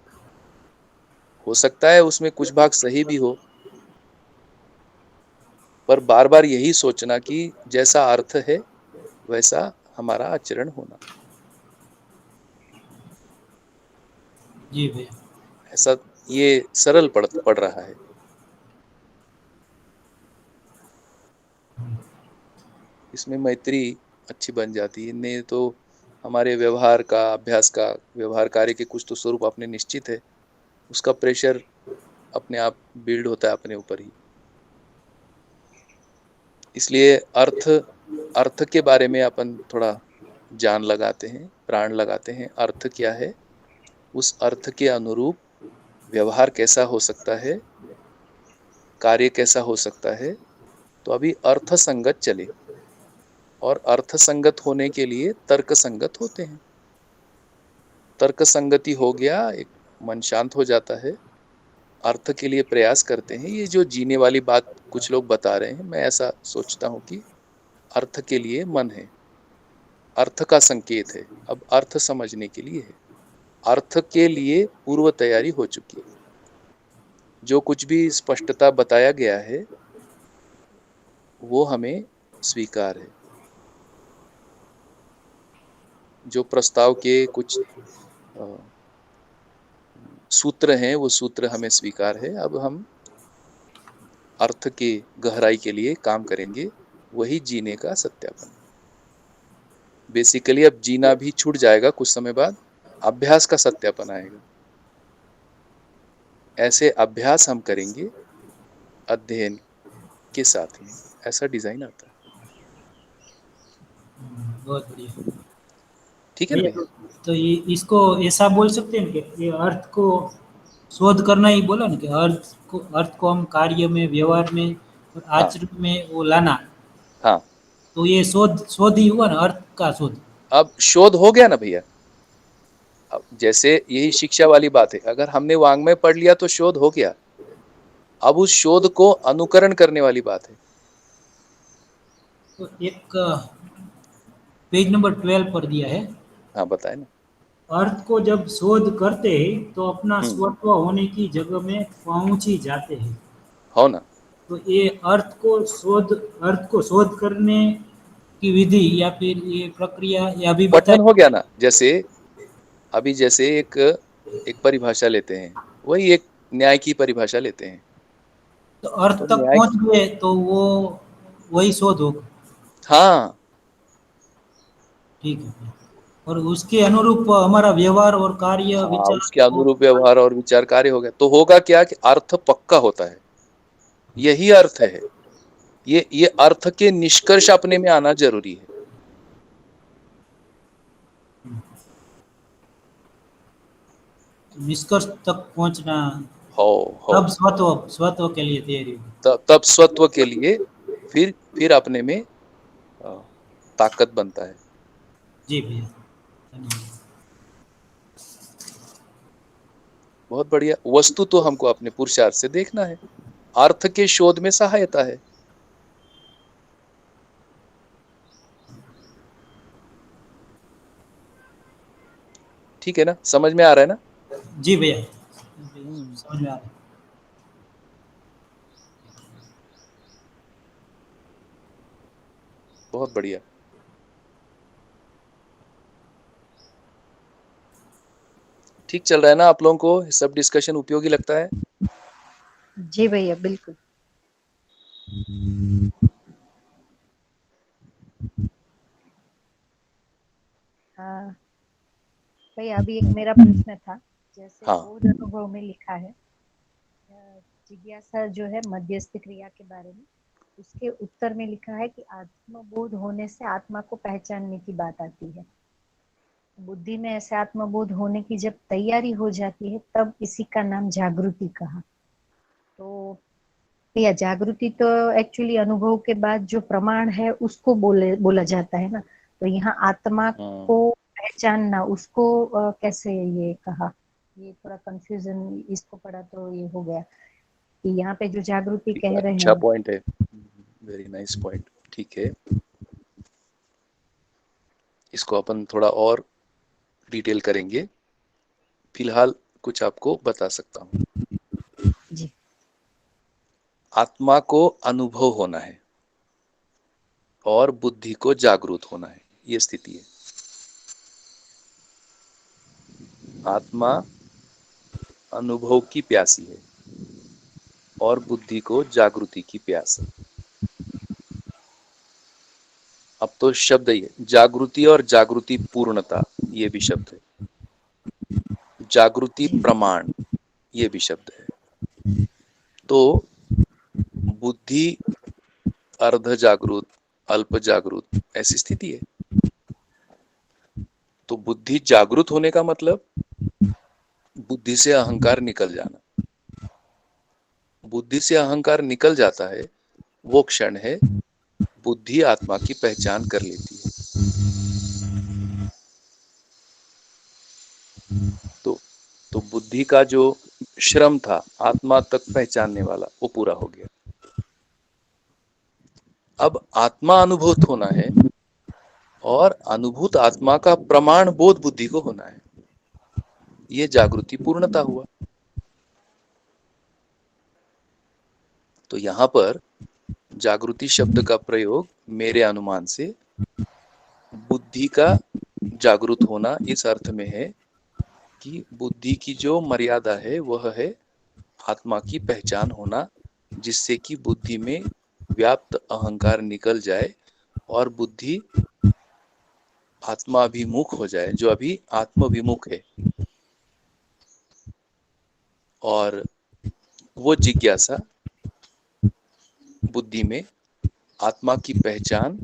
हो सकता है उसमें कुछ भाग सही भी हो, पर बार बार यही सोचना कि जैसा अर्थ है वैसा हमारा आचरण होना। जी भैया। ऐसा ये सरल पड़ रहा है। इसमें मैत्री अच्छी बन जाती है, नहीं तो हमारे व्यवहार का, अभ्यास का, व्यवहार कार्य के कुछ तो स्वरूप अपने निश्चित है, उसका प्रेशर अपने आप बिल्ड होता है अपने ऊपर ही। इसलिए अर्थ के बारे में अपन थोड़ा जान लगाते हैं, प्राण लगाते हैं। अर्थ क्या है, उस अर्थ के अनुरूप व्यवहार कैसा हो सकता है, कार्य कैसा हो सकता है, तो अभी अर्थ संगत चले, और अर्थ संगत होने के लिए तर्क संगत होते हैं। तर्क संगति हो गया, एक मन शांत हो जाता है, अर्थ के लिए प्रयास करते हैं। ये जो जीने वाली बात कुछ लोग बता रहे हैं, मैं ऐसा सोचता हूँ कि अर्थ के लिए मन है, अर्थ का संकेत है, अब अर्थ समझने के लिए है, अर्थ के लिए पूर्व तैयारी हो चुकी है। जो कुछ भी स्पष्टता बताया गया है वो हमें स्वीकार है, जो प्रस्ताव के कुछ सूत्र हैं वो सूत्र हमें स्वीकार है। अब हम अर्थ के गहराई के लिए काम करेंगे, वही जीने का सत्यापन। बेसिकली अब जीना भी छूट जाएगा, कुछ समय बाद अभ्यास का सत्यापन आएगा। ऐसे अभ्यास हम करेंगे अध्ययन के साथ में, ऐसा डिजाइन आता है। बहुत बढ़िया। ठीक है ना भैया भैया? तो ये इसको ऐसा बोल सकते हैं कि ये अर्थ को शोध करना ही बोला ना, कि अर्थ को हम कार्य में, व्यवहार में और हाँ आचरण में वो लाना, हाँ, तो ये शोध शोध ही हुआ ना, अर्थ का शोध। अब शोध हो गया ना भैया। अब जैसे यही शिक्षा वाली बात है, अगर हमने वाङ्मय पढ़ लिया तो शोध हो गया। अब उस शोध को अनुकरण करने वाली बात है। तो एक पेज नंबर 12 पर दिया है, हाँ बताए ना। अर्थ को जब शोध करते हैं तो अपना हम्म, स्वत्व होने की जगह में पहुंच ही जाते हैं। हो ना। तो ये अर्थ को शोध करने की विधि या फिर ये प्रक्रिया या भी पठन हो बताए। गया ना। जैसे अभी जैसे एक परिभाषा लेते हैं, वही एक न्याय की परिभाषा लेते हैं, तो अर्थ तो तक न्याय, पहुंच गए तो वो वही शोध होगा। हाँ ठीक है। और उसके अनुरूप हमारा व्यवहार और कार्य हाँ, विचार उसके को। अनुरूप व्यवहार और विचार कार्य हो गया, तो होगा क्या कि अर्थ पक्का होता है। यही अर्थ है, ये अर्थ के निष्कर्ष अपने में आना जरूरी है। निष्कर्ष तक पहुंचना, हो हो, तब स्वत्व स्वत्व के लिए तैयारी होगी। तब स्वत्व के लिए फिर अपने में अ, ताकत बनता है। जी भैया, धन्यवाद। बहुत बढ़िया। वस्तु तो हमको अपने पुरुषार्थ से देखना है, अर्थ के शोध में सहायता है। ठीक है ना, समझ में आ रहा है ना? जी भैया, समझ में आ रहा है। बहुत बढ़िया। ठीक चल रहा है ना आप लोगों को? सब डिस्कशन उपयोगी लगता है? जी भैया बिल्कुल। हाँ भैया, अभी एक मेरा प्रश्न था। जैसे हाँ। बौद्ध अनुभव में लिखा है जिज्ञासा जो है मध्यस्थ क्रिया के बारे में, उसके उत्तर में लिखा है कि आत्मबोध होने से आत्मा को पहचानने की बात आती है। बुद्धि में ऐसे आत्मबोध होने की जब तैयारी हो जाती है तब इसी का नाम जागृति कहा। तो या जागृति तो एक्चुअली अनुभव के बाद जो प्रमाण है उसको बोला जाता है ना। तो यहाँ आत्मा को पहचानना उसको कैसे ये कहा? ये थोड़ा कंफ्यूजन, इसको पढ़ा तो ये हो गया कि यहाँ पे जो जागृति ठीक है, कह रहे अच्छा हैं। पॉइंट है, वेरी नाइस पॉइंट। ठीक है, इसको अपन थोड़ा और डिटेल करेंगे। फिलहाल कुछ आपको बता सकता हूँ। जी आत्मा को अनुभव होना है और बुद्धि को जागरूक होना है, ये स्थिति है। आत्मा अनुभव की प्यासी है और बुद्धि को जागृति की प्यास है। अब तो शब्द ही है, जागृति और जागृति पूर्णता, ये भी शब्द है। जागृति जी प्रमाण, ये भी शब्द है। तो बुद्धि अर्ध जागृत, अल्प जागृत, ऐसी स्थिति है। तो बुद्धि जागृत होने का मतलब बुद्धि से अहंकार निकल जाना। बुद्धि से अहंकार निकल जाता है, वो क्षण है बुद्धि आत्मा की पहचान कर लेती है। तो बुद्धि का जो श्रम था आत्मा तक पहचानने वाला, वो पूरा हो गया। अब आत्मा अनुभूत होना है और अनुभूत आत्मा का प्रमाण बोध बुद्धि को होना है। ये जागृति पूर्णता हुआ। तो यहां पर जागृति शब्द का प्रयोग मेरे अनुमान से बुद्धि का जागृत होना इस अर्थ में है कि बुद्धि की जो मर्यादा है वह है आत्मा की पहचान होना, जिससे कि बुद्धि में व्याप्त अहंकार निकल जाए और बुद्धि आत्माभिमुख हो जाए, जो अभी आत्मविमुख है। और वो जिज्ञासा बुद्धि में आत्मा की पहचान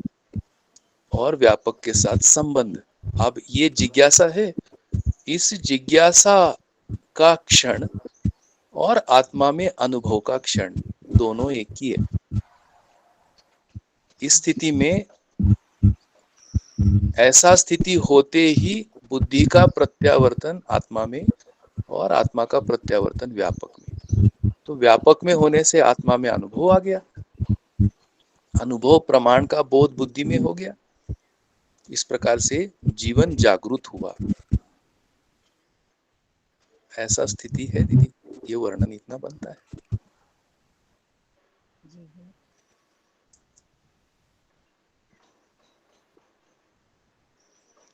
और व्यापक के साथ संबंध। अब ये जिज्ञासा है, इस जिज्ञासा का क्षण और आत्मा में अनुभव का क्षण दोनों एक ही है। इस स्थिति में ऐसा स्थिति होते ही बुद्धि का प्रत्यावर्तन आत्मा में और आत्मा का प्रत्यावर्तन व्यापक में। तो व्यापक में होने से आत्मा में अनुभव आ गया, अनुभव प्रमाण का बोध बुद्धि में हो गया। इस प्रकार से जीवन जागृत हुआ। ऐसा स्थिति है दीदी, ये वर्णन इतना बनता है। जी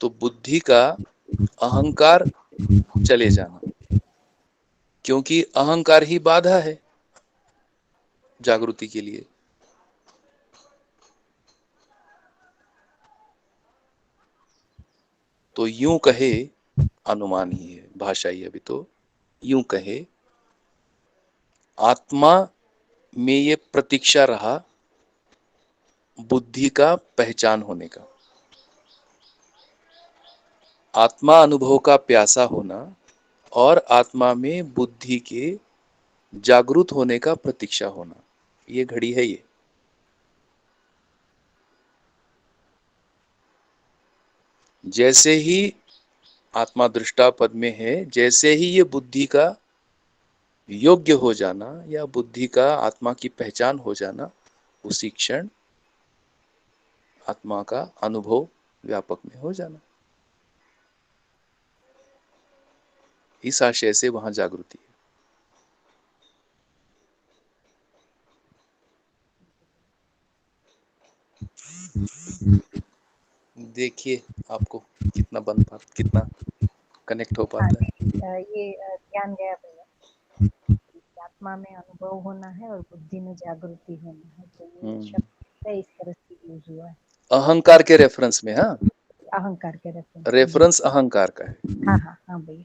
तो बुद्धि का अहंकार चले जाना, क्योंकि अहंकार ही बाधा है जागृति के लिए। तो यूं कहे, अनुमान ही है, भाषा ही अभी तो, यूं कहे आत्मा में ये प्रतीक्षा रहा बुद्धि का पहचान होने का। आत्मा अनुभव का प्यासा होना और आत्मा में बुद्धि के जागृत होने का प्रतीक्षा होना, ये घड़ी है ये। जैसे ही आत्मा दृष्टा पद में है, जैसे ही ये बुद्धि का योग्य हो जाना या बुद्धि का आत्मा की पहचान हो जाना, उसी क्षण आत्मा का अनुभव व्यापक में हो जाना। इस आशय से वहां जागृति है। देखिए आपको कितना बन पा, कितना कनेक्ट हो हाँ, पाता है। ये ध्यान गया भैया कि आत्मा में अनुभव होना है और बुद्धि में जागृति होना है, तो ये शब्द इस तरह से यूज हुआ है अहंकार के रेफरेंस में। हाँ, अहंकार के रेफरेंस में। रेफरेंस अहंकार का है। हाँ हाँ हाँ भैया।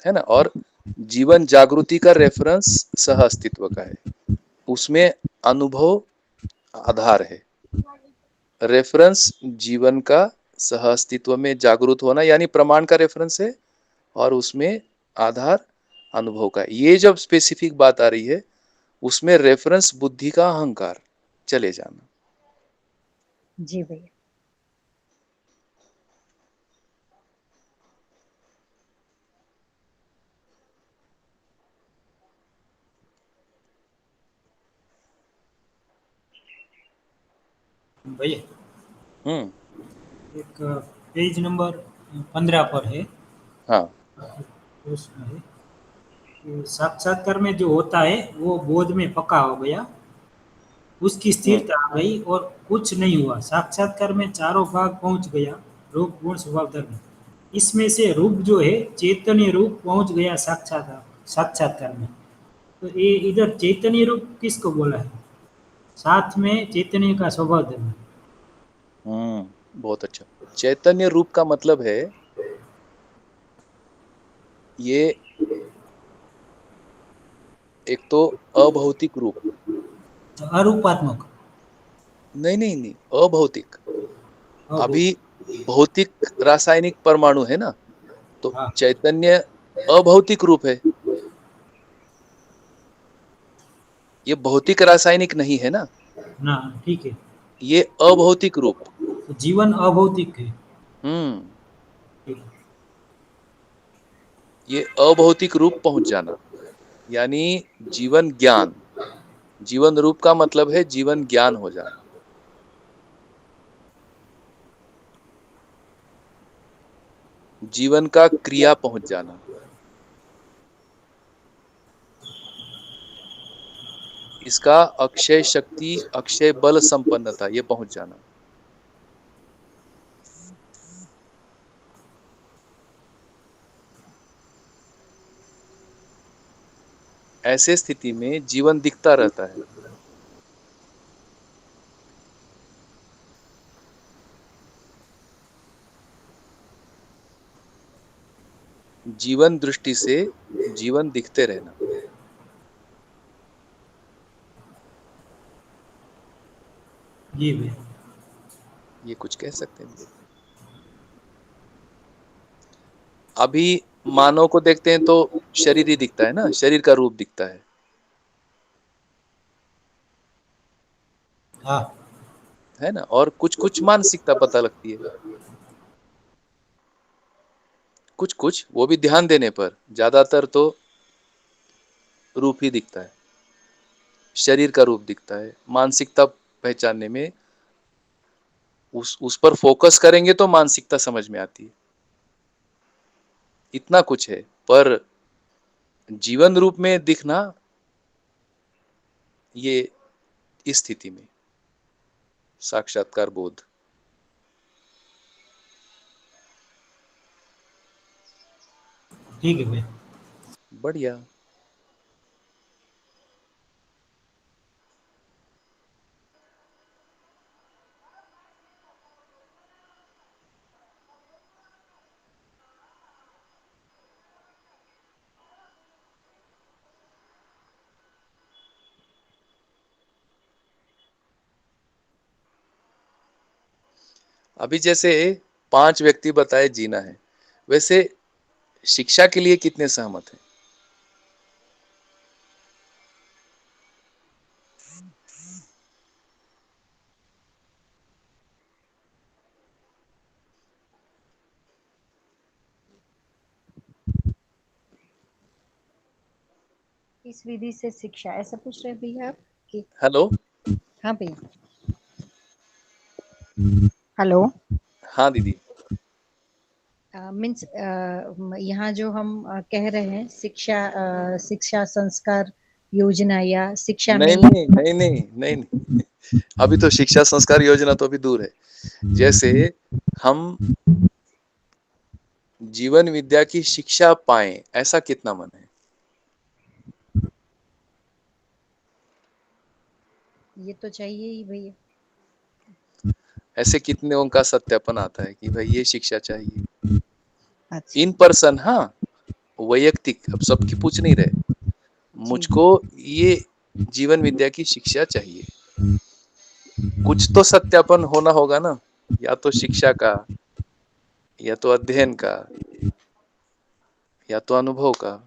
है ना। और जीवन जागृति का रेफरेंस सह अस्तित्व का है, उसमें अनुभव आधार है। रेफरेंस जीवन का सह अस्तित्व में जागृत होना यानी प्रमाण का रेफरेंस है, और उसमें आधार अनुभव का है। ये जब स्पेसिफिक बात आ रही है, उसमें रेफरेंस बुद्धि का अहंकार चले जाना। जी भैया। भैया हम्म। एक पेज नंबर 15 पर है, हाँ। उसमें है कि साक्षात्कार में जो होता है वो बोध में पक्का हो गया, उसकी स्थिरता आ गई और कुछ नहीं हुआ। साक्षात्कार में चारों भाग पहुंच गया, रूप गुण स्वभाव धर्म। इसमें से रूप जो है चैतन्य रूप पहुंच गया साक्षात्कार साक्षात्कार में। तो ये इधर चैतन्य रूप किसको बोला है? साथ में चैतन्य का स्वभाव धर्म। बहुत अच्छा। चैतन्य रूप का मतलब है ये एक तो अभौतिक रूप। अरूपात्मक। नहीं नहीं नहीं, अभौतिक। अभूत। अभी भौतिक रासायनिक परमाणु है ना, तो हाँ चैतन्य अभौतिक रूप है। ये भौतिक रासायनिक नहीं है ना, ना, ठीक है। ये अभौतिक रूप। तो जीवन अभौतिक है। हम्म। ठीक है। ये अभौतिक रूप पहुंच जाना यानी जीवन ज्ञान। जीवन रूप का मतलब है जीवन ज्ञान हो जाना। जीवन का क्रिया पहुंच जाना। इसका अक्षय शक्ति, अक्षय बल संपन्नता, ये पहुंच जाना। ऐसे स्थिति में जीवन दिखता रहता है। जीवन दृष्टि से जीवन दिखते रहना। जी भैया। ये कुछ कह सकते हैं। अभी मानव को देखते हैं तो शरीर ही दिखता है ना, शरीर का रूप दिखता है। हाँ है ना। और कुछ कुछ मानसिकता पता लगती है, कुछ कुछ, वो भी ध्यान देने पर। ज्यादातर तो रूप ही दिखता है, शरीर का रूप दिखता है। मानसिकता पहचानने में उस पर फोकस करेंगे तो मानसिकता समझ में आती है। इतना कुछ है, पर जीवन रूप में दिखना, ये इस स्थिति में साक्षात्कार बोध। ठीक है भैया। बढ़िया। अभी जैसे 5 व्यक्ति बताए जीना है, वैसे शिक्षा के लिए कितने सहमत हैं? किस विधि से शिक्षा, ऐसा पूछ रहे हैं भैया आप कि? हेलो, हाँ भैया, हेलो। हाँ दीदी। मीन्स यहाँ जो हम कह रहे हैं शिक्षा, शिक्षा संस्कार योजना या शिक्षा में नहीं नहीं नहीं नहीं नहीं नहीं, अभी तो शिक्षा संस्कार योजना तो अभी दूर है। जैसे हम जीवन विद्या की शिक्षा पाएं, ऐसा कितना मन है? ये तो चाहिए ही भैया। ऐसे कितने का सत्यापन आता है कि भाई ये शिक्षा चाहिए? अच्छा। इन पर्सन, हाँ, वैयक्तिक, अब सबकी पूछ नहीं रहे, जी। मुझको ये जीवन विद्या की शिक्षा चाहिए। कुछ तो सत्यापन होना होगा ना, या तो शिक्षा का, या तो अध्ययन का, या तो अनुभव का।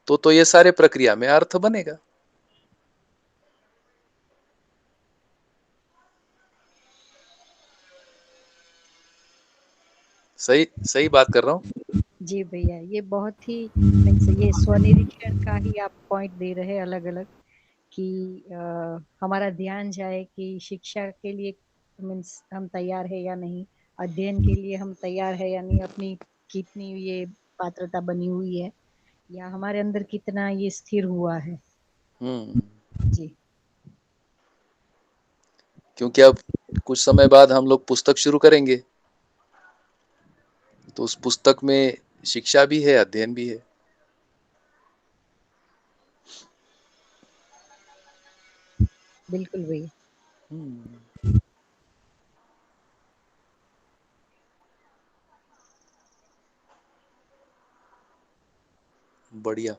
तो ये सारे प्रक्रिया में अर्थ बनेगा। सही सही बात कर रहा हूँ। जी भैया, ये बहुत ही मीन्स ये स्वनिरीक्षण का ही आप पॉइंट दे रहे हैं अलग अलग कि हमारा ध्यान जाए कि शिक्षा के लिए मीन्स हम तैयार है या नहीं, अध्ययन के लिए हम तैयार है या नहीं, अपनी कितनी ये पात्रता बनी हुई है या हमारे अंदर कितना ये स्थिर हुआ है। जी। क्योंकि अब कुछ समय बाद हम लोग पुस्तक शुरू करेंगे, तो उस पुस्तक में शिक्षा भी है, अध्ययन भी है। बिल्कुल भैया। बढ़िया।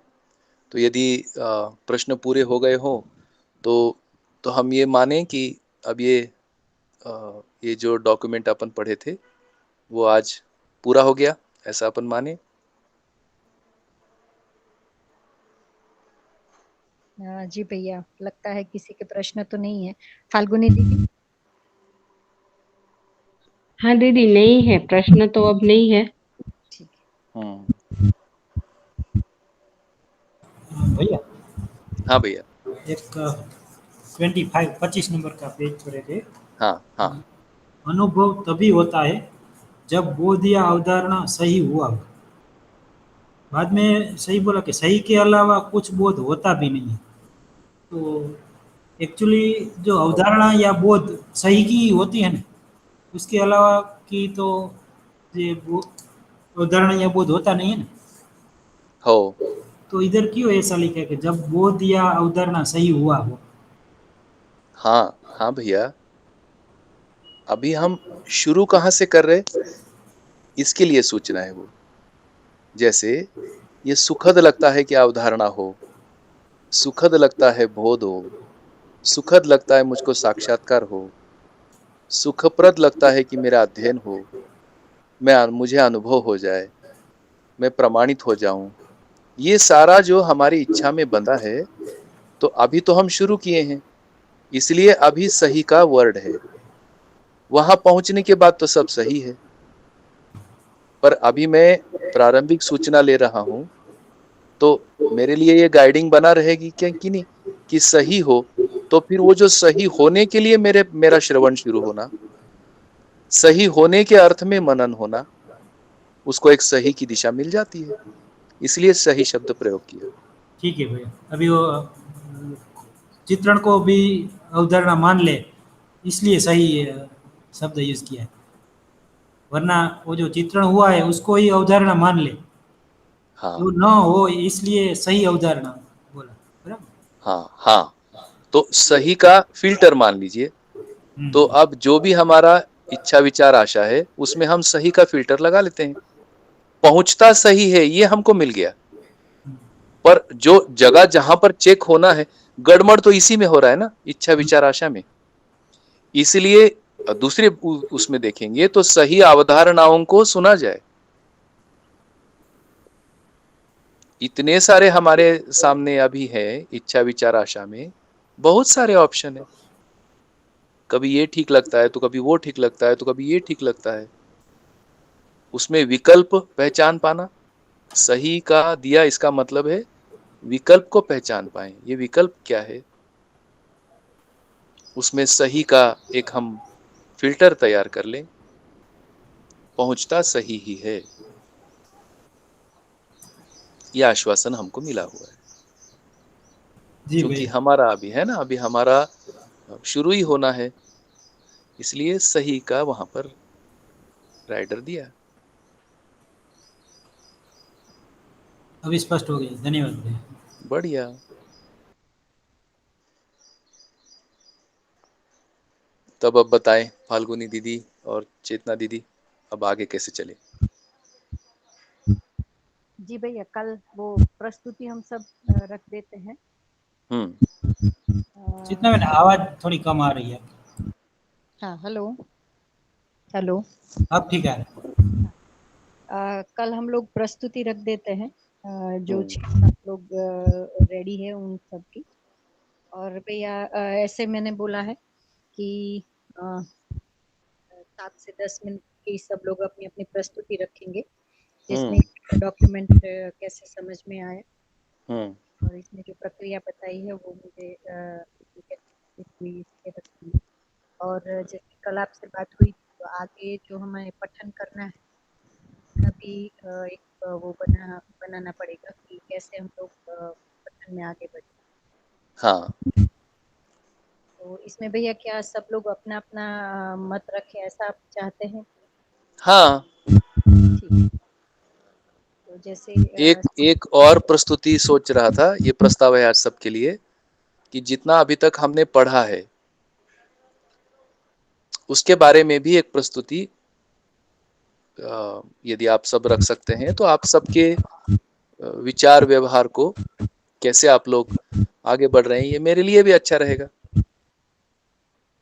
तो यदि प्रश्न पूरे हो गए हो तो हम ये माने कि अब ये जो डॉक्यूमेंट अपन पढ़े थे वो आज पूरा हो गया, ऐसा अपन माने? जी भैया, लगता है किसी के प्रश्न तो नहीं है। फाल्गुनी दीदी? हाँ दीदी, नहीं है प्रश्न तो, अब नहीं है। ठीक भैया हाँ भैया। एक 25 नंबर का पेज छोड़े थे। हाँ हाँ। अनुभव तभी होता है जब बोध या अवधारणा सही हुआ हो। बाद में सही बोला कि सही के अलावा कुछ बोध होता भी नहीं है। तो एक्चुअली जो अवधारणा या बोध सही की होती है ना, उसके अलावा की तो ये अवधारणा या बोध होता नहीं है ना। हो। तो इधर क्यों ऐसा लिखा है कि जब बोध या अवधारणा सही हुआ हो? हाँ हाँ भैया, अभी हम शुरू कहाँ से कर रहे, इसके लिए सूचना है वो। जैसे ये सुखद लगता है कि अवधारणा हो, सुखद लगता है बोध हो, सुखद लगता है मुझको साक्षात्कार हो, सुखप्रद लगता है कि मेरा अध्ययन हो, मुझे अनुभव हो जाए, मैं प्रमाणित हो जाऊं। ये सारा जो हमारी इच्छा में बंधा है, तो अभी तो हम शुरू किए हैं, इसलिए अभी सही का वर्ड है। वहां पहुंचने के बाद तो सब सही है, पर अभी मैं प्रारंभिक सूचना ले रहा हूं, तो मेरे लिए ये गाइडिंग बना रहेगी क्या कि नहीं, कि सही हो, तो फिर वो जो सही होने के लिए मेरा श्रवण शुरू होना, सही होने के अर्थ में मनन होना, उसको एक सही की दिशा मिल जाती है, इसलिए सही शब्द प्रयोग किया। ठीक है भैया, अभी वो चित्रण को भी अवधारणा मान ले, इसलिए सही शब्द यूज किया है। वरना वो जो चित्रण हुआ है उसको ही अवधारणा मान ले, हाँ जो न हो इसलिए सही अवधारणा बोला, बराबर। हाँ हाँ। तो सही का फिल्टर मान लीजिए। तो हम्म, अब जो भी हमारा इच्छा विचार आशा है, उसमें हम सही का फिल्टर लगा लेते हैं। पहुंचता सही है, ये हमको मिल गया, पर जो जगह जहां पर चेक होना है, गड़बड़ तो इसी में हो रहा है ना, इच्छा विचार आशा में। इसलिए दूसरे उसमें देखेंगे तो सही अवधारणाओं को सुना जाए। इतने सारे हमारे सामने अभी है, इच्छा विचार आशा में बहुत सारे ऑप्शन है। कभी ये ठीक लगता है, तो कभी वो ठीक लगता है, तो कभी ये ठीक लगता है। उसमें विकल्प पहचान पाना। सही का दिया इसका मतलब है विकल्प को पहचान पाए, ये विकल्प क्या है, उसमें सही का एक हम फिल्टर तैयार कर लें, पहुंचता सही ही है, यह आश्वासन हमको मिला हुआ है। जी क्योंकि भैया। हमारा अभी है ना, अभी हमारा शुरू ही होना है, इसलिए सही का वहां पर राइडर दिया। अभी स्पष्ट हो गया, धन्यवाद भैया। बढ़िया। तब अब बताएं फाल्गुनी दीदी और चेतना दीदी, अब आगे कैसे चले। जी भैया, कल वो प्रस्तुति हम सब रख देते हैं। जितना मैंने आवाज थोड़ी कम आ रही है। हाँ, हेलो हेलो। अब ठीक है। कल हम लोग प्रस्तुति रख देते हैं, जो हम्म 6-7 लोग रेडी है उन सब की। और भैया ऐसे मैंने बोला है कि 7 से 10 मिनट की सब लोग अपनी अपनी प्रस्तुति रखेंगे, जिसमें हम्म डॉक्यूमेंट कैसे समझ में आए हम्म और इसमें जो प्रक्रिया बताई है वो मुझे रखेंगे। और जैसे कल आपसे बात हुई तो आगे जो हमें पठन करना है उसका भी एक वो बनाना पड़ेगा कि कैसे हम लोग पठन में आगे बढ़े। हाँ तो इसमें भैया क्या सब लोग अपना अपना मत रखे, ऐसा आप चाहते हैं? हाँ। ठीक। तो जैसे एक और प्रस्तुति सोच रहा था, ये प्रस्ताव है आज सबके लिए, कि जितना अभी तक हमने पढ़ा है उसके बारे में भी एक प्रस्तुति यदि आप सब रख सकते हैं तो आप सबके विचार व्यवहार को कैसे आप लोग आगे बढ़ रहे हैं, ये मेरे लिए भी अच्छा रहेगा।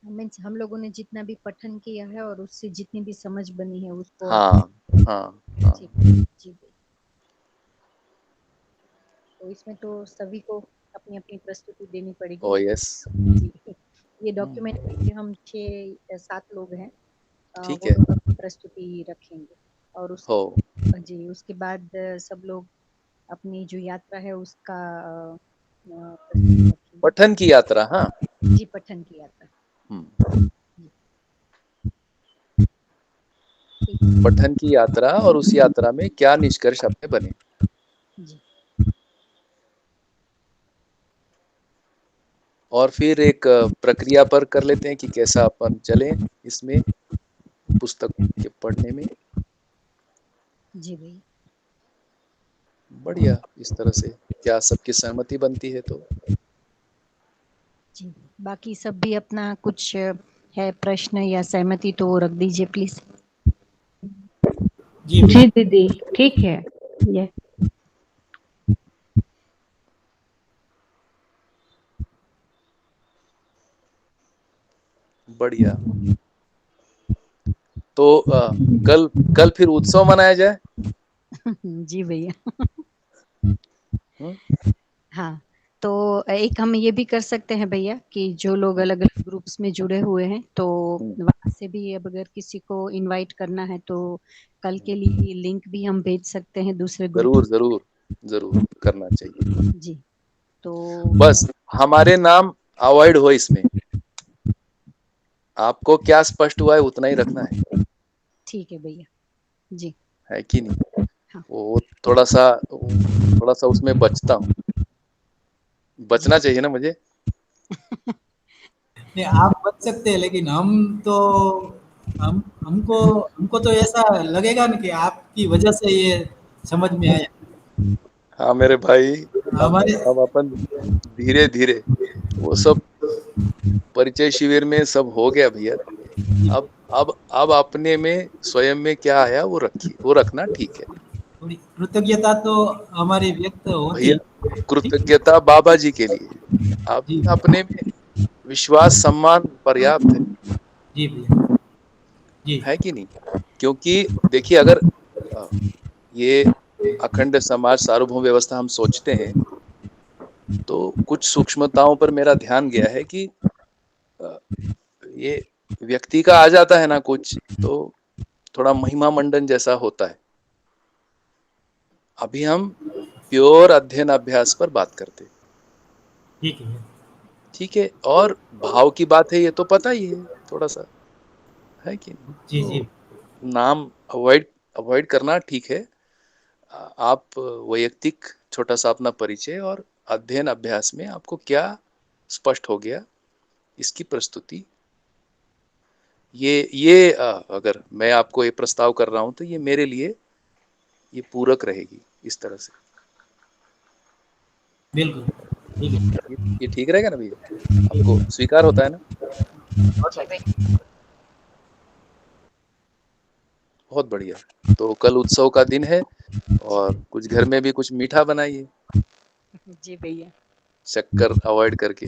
मीन्स हम लोगों ने जितना भी पठन किया है और उससे जितनी भी समझ बनी है उसको हाँ हाँ हाँ। जी। तो इसमें तो सभी को अपनी अपनी प्रस्तुति देनी पड़ेगी। Oh yes. जी। ये डॉक्यूमेंट में हम 6-7 लोग हैं, ठीक वो है। लोग अपनी प्रस्तुति रखेंगे और हो जी उसके बाद सब लोग अपनी जो यात्रा है उसका प्रस्तुति रखेंगे। पठन की यात्रा। हाँ जी, पठन की यात्रा। पठन की यात्रा, और उस यात्रा में क्या निष्कर्ष अपने बने। जी। और फिर एक प्रक्रिया पर कर लेते हैं कि कैसा अपन चले इसमें पुस्तक के पढ़ने में। जी भैया। बढ़िया। इस तरह से क्या सबकी सहमति बनती है तो। जी, बाकी सब भी अपना कुछ है प्रश्न या सहमति तो रख दीजिए प्लीज। जी दीदी, ठीक है ये। बढ़िया। तो कल कल फिर उत्सव मनाया जाए। जी भैया। हम्म? हाँ, तो एक हम ये भी कर सकते हैं भैया कि जो लोग अलग अलग ग्रुप्स में जुड़े हुए हैं तो वहां से भी अब अगर किसी को इनवाइट करना है तो कल के लिए लिंक भी हम भेज सकते हैं दूसरे ग्रुप। जरूर जरूर जरूर करना चाहिए। जी। तो बस हमारे नाम अवॉइड हो इसमें, आपको क्या स्पष्ट हुआ है उतना ही रखना है। ठीक है भैया। जी। है कि नहीं। हाँ। वो थोड़ा सा उसमें बचता हूँ, बचना चाहिए ना मुझे। नहीं, आप बच सकते हैं लेकिन हमको तो ऐसा लगेगा ना कि आपकी वजह से ये समझ में आया। हाँ मेरे भाई, हमारे अब अपन धीरे धीरे वो सब परिचय शिविर में सब हो गया भैया। अब अपने में स्वयं में क्या आया वो रखिए, वो रखना ठीक है थोड़ी कृतज्ञता तो हमारी व्यक्त होती। भैया। कृतज्ञता बाबा जी के लिए, अब जी अपने में विश्वास सम्मान पर्याप्त है। जी भैया। जी है कि नहीं। क्योंकि देखिए अगर ये अखंड समाज सार्वभौम व्यवस्था हम सोचते हैं तो कुछ सूक्ष्मताओं पर मेरा ध्यान गया है कि ये व्यक्ति का आ जाता है ना कुछ, तो थोड़ा महिमा मंडन जैसा होता है। अभी हम प्योर अध्ययन अभ्यास पर बात करते। ठीक है। ठीक है, और भाव की बात है, ये तो पता ही है थोड़ा सा, है कि नहीं? जी जी तो नाम अवॉइड करना ठीक है। आप वैयक्तिक छोटा सा अपना परिचय और अध्ययन अभ्यास में आपको क्या स्पष्ट हो गया, इसकी प्रस्तुति। ये अगर मैं आपको ये प्रस्ताव कर रहा हूं तो ये मेरे लिए ये पूरक रहेगी इस तरह से। बिल्कुल ठीक है। ये ठीक रहेगा ना भैया? आपको स्वीकार होता है ना? जी भैया। बहुत बढ़िया। तो कल उत्सव का दिन है और कुछ घर में भी कुछ मीठा बनाइए, जी भैया। शक्कर अवॉइड करके।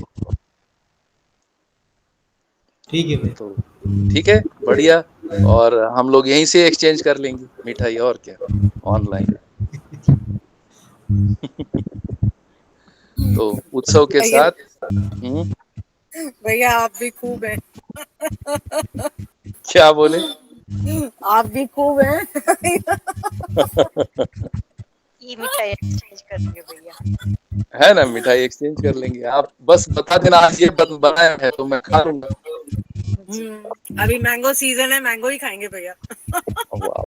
ठीक है भाई। तो ठीक है, बढ़िया। और हम लोग यहीं से एक्सचेंज कर लेंगे मिठाई, और क्या, ऑनलाइन। तो उत्सव के भैया साथ भैया आप भी खूब हैं। क्या बोले? आप भी खूब हैं। ये मिठाई एक्सचेंज कर लेंगे भैया। है ना, मिठाई एक्सचेंज कर लेंगे। आप बस बता देना आज ये बनाया है तो मैं खा लूंगा। अभी मैंगो सीजन है, मैंगो ही खाएंगे भैया। वाह।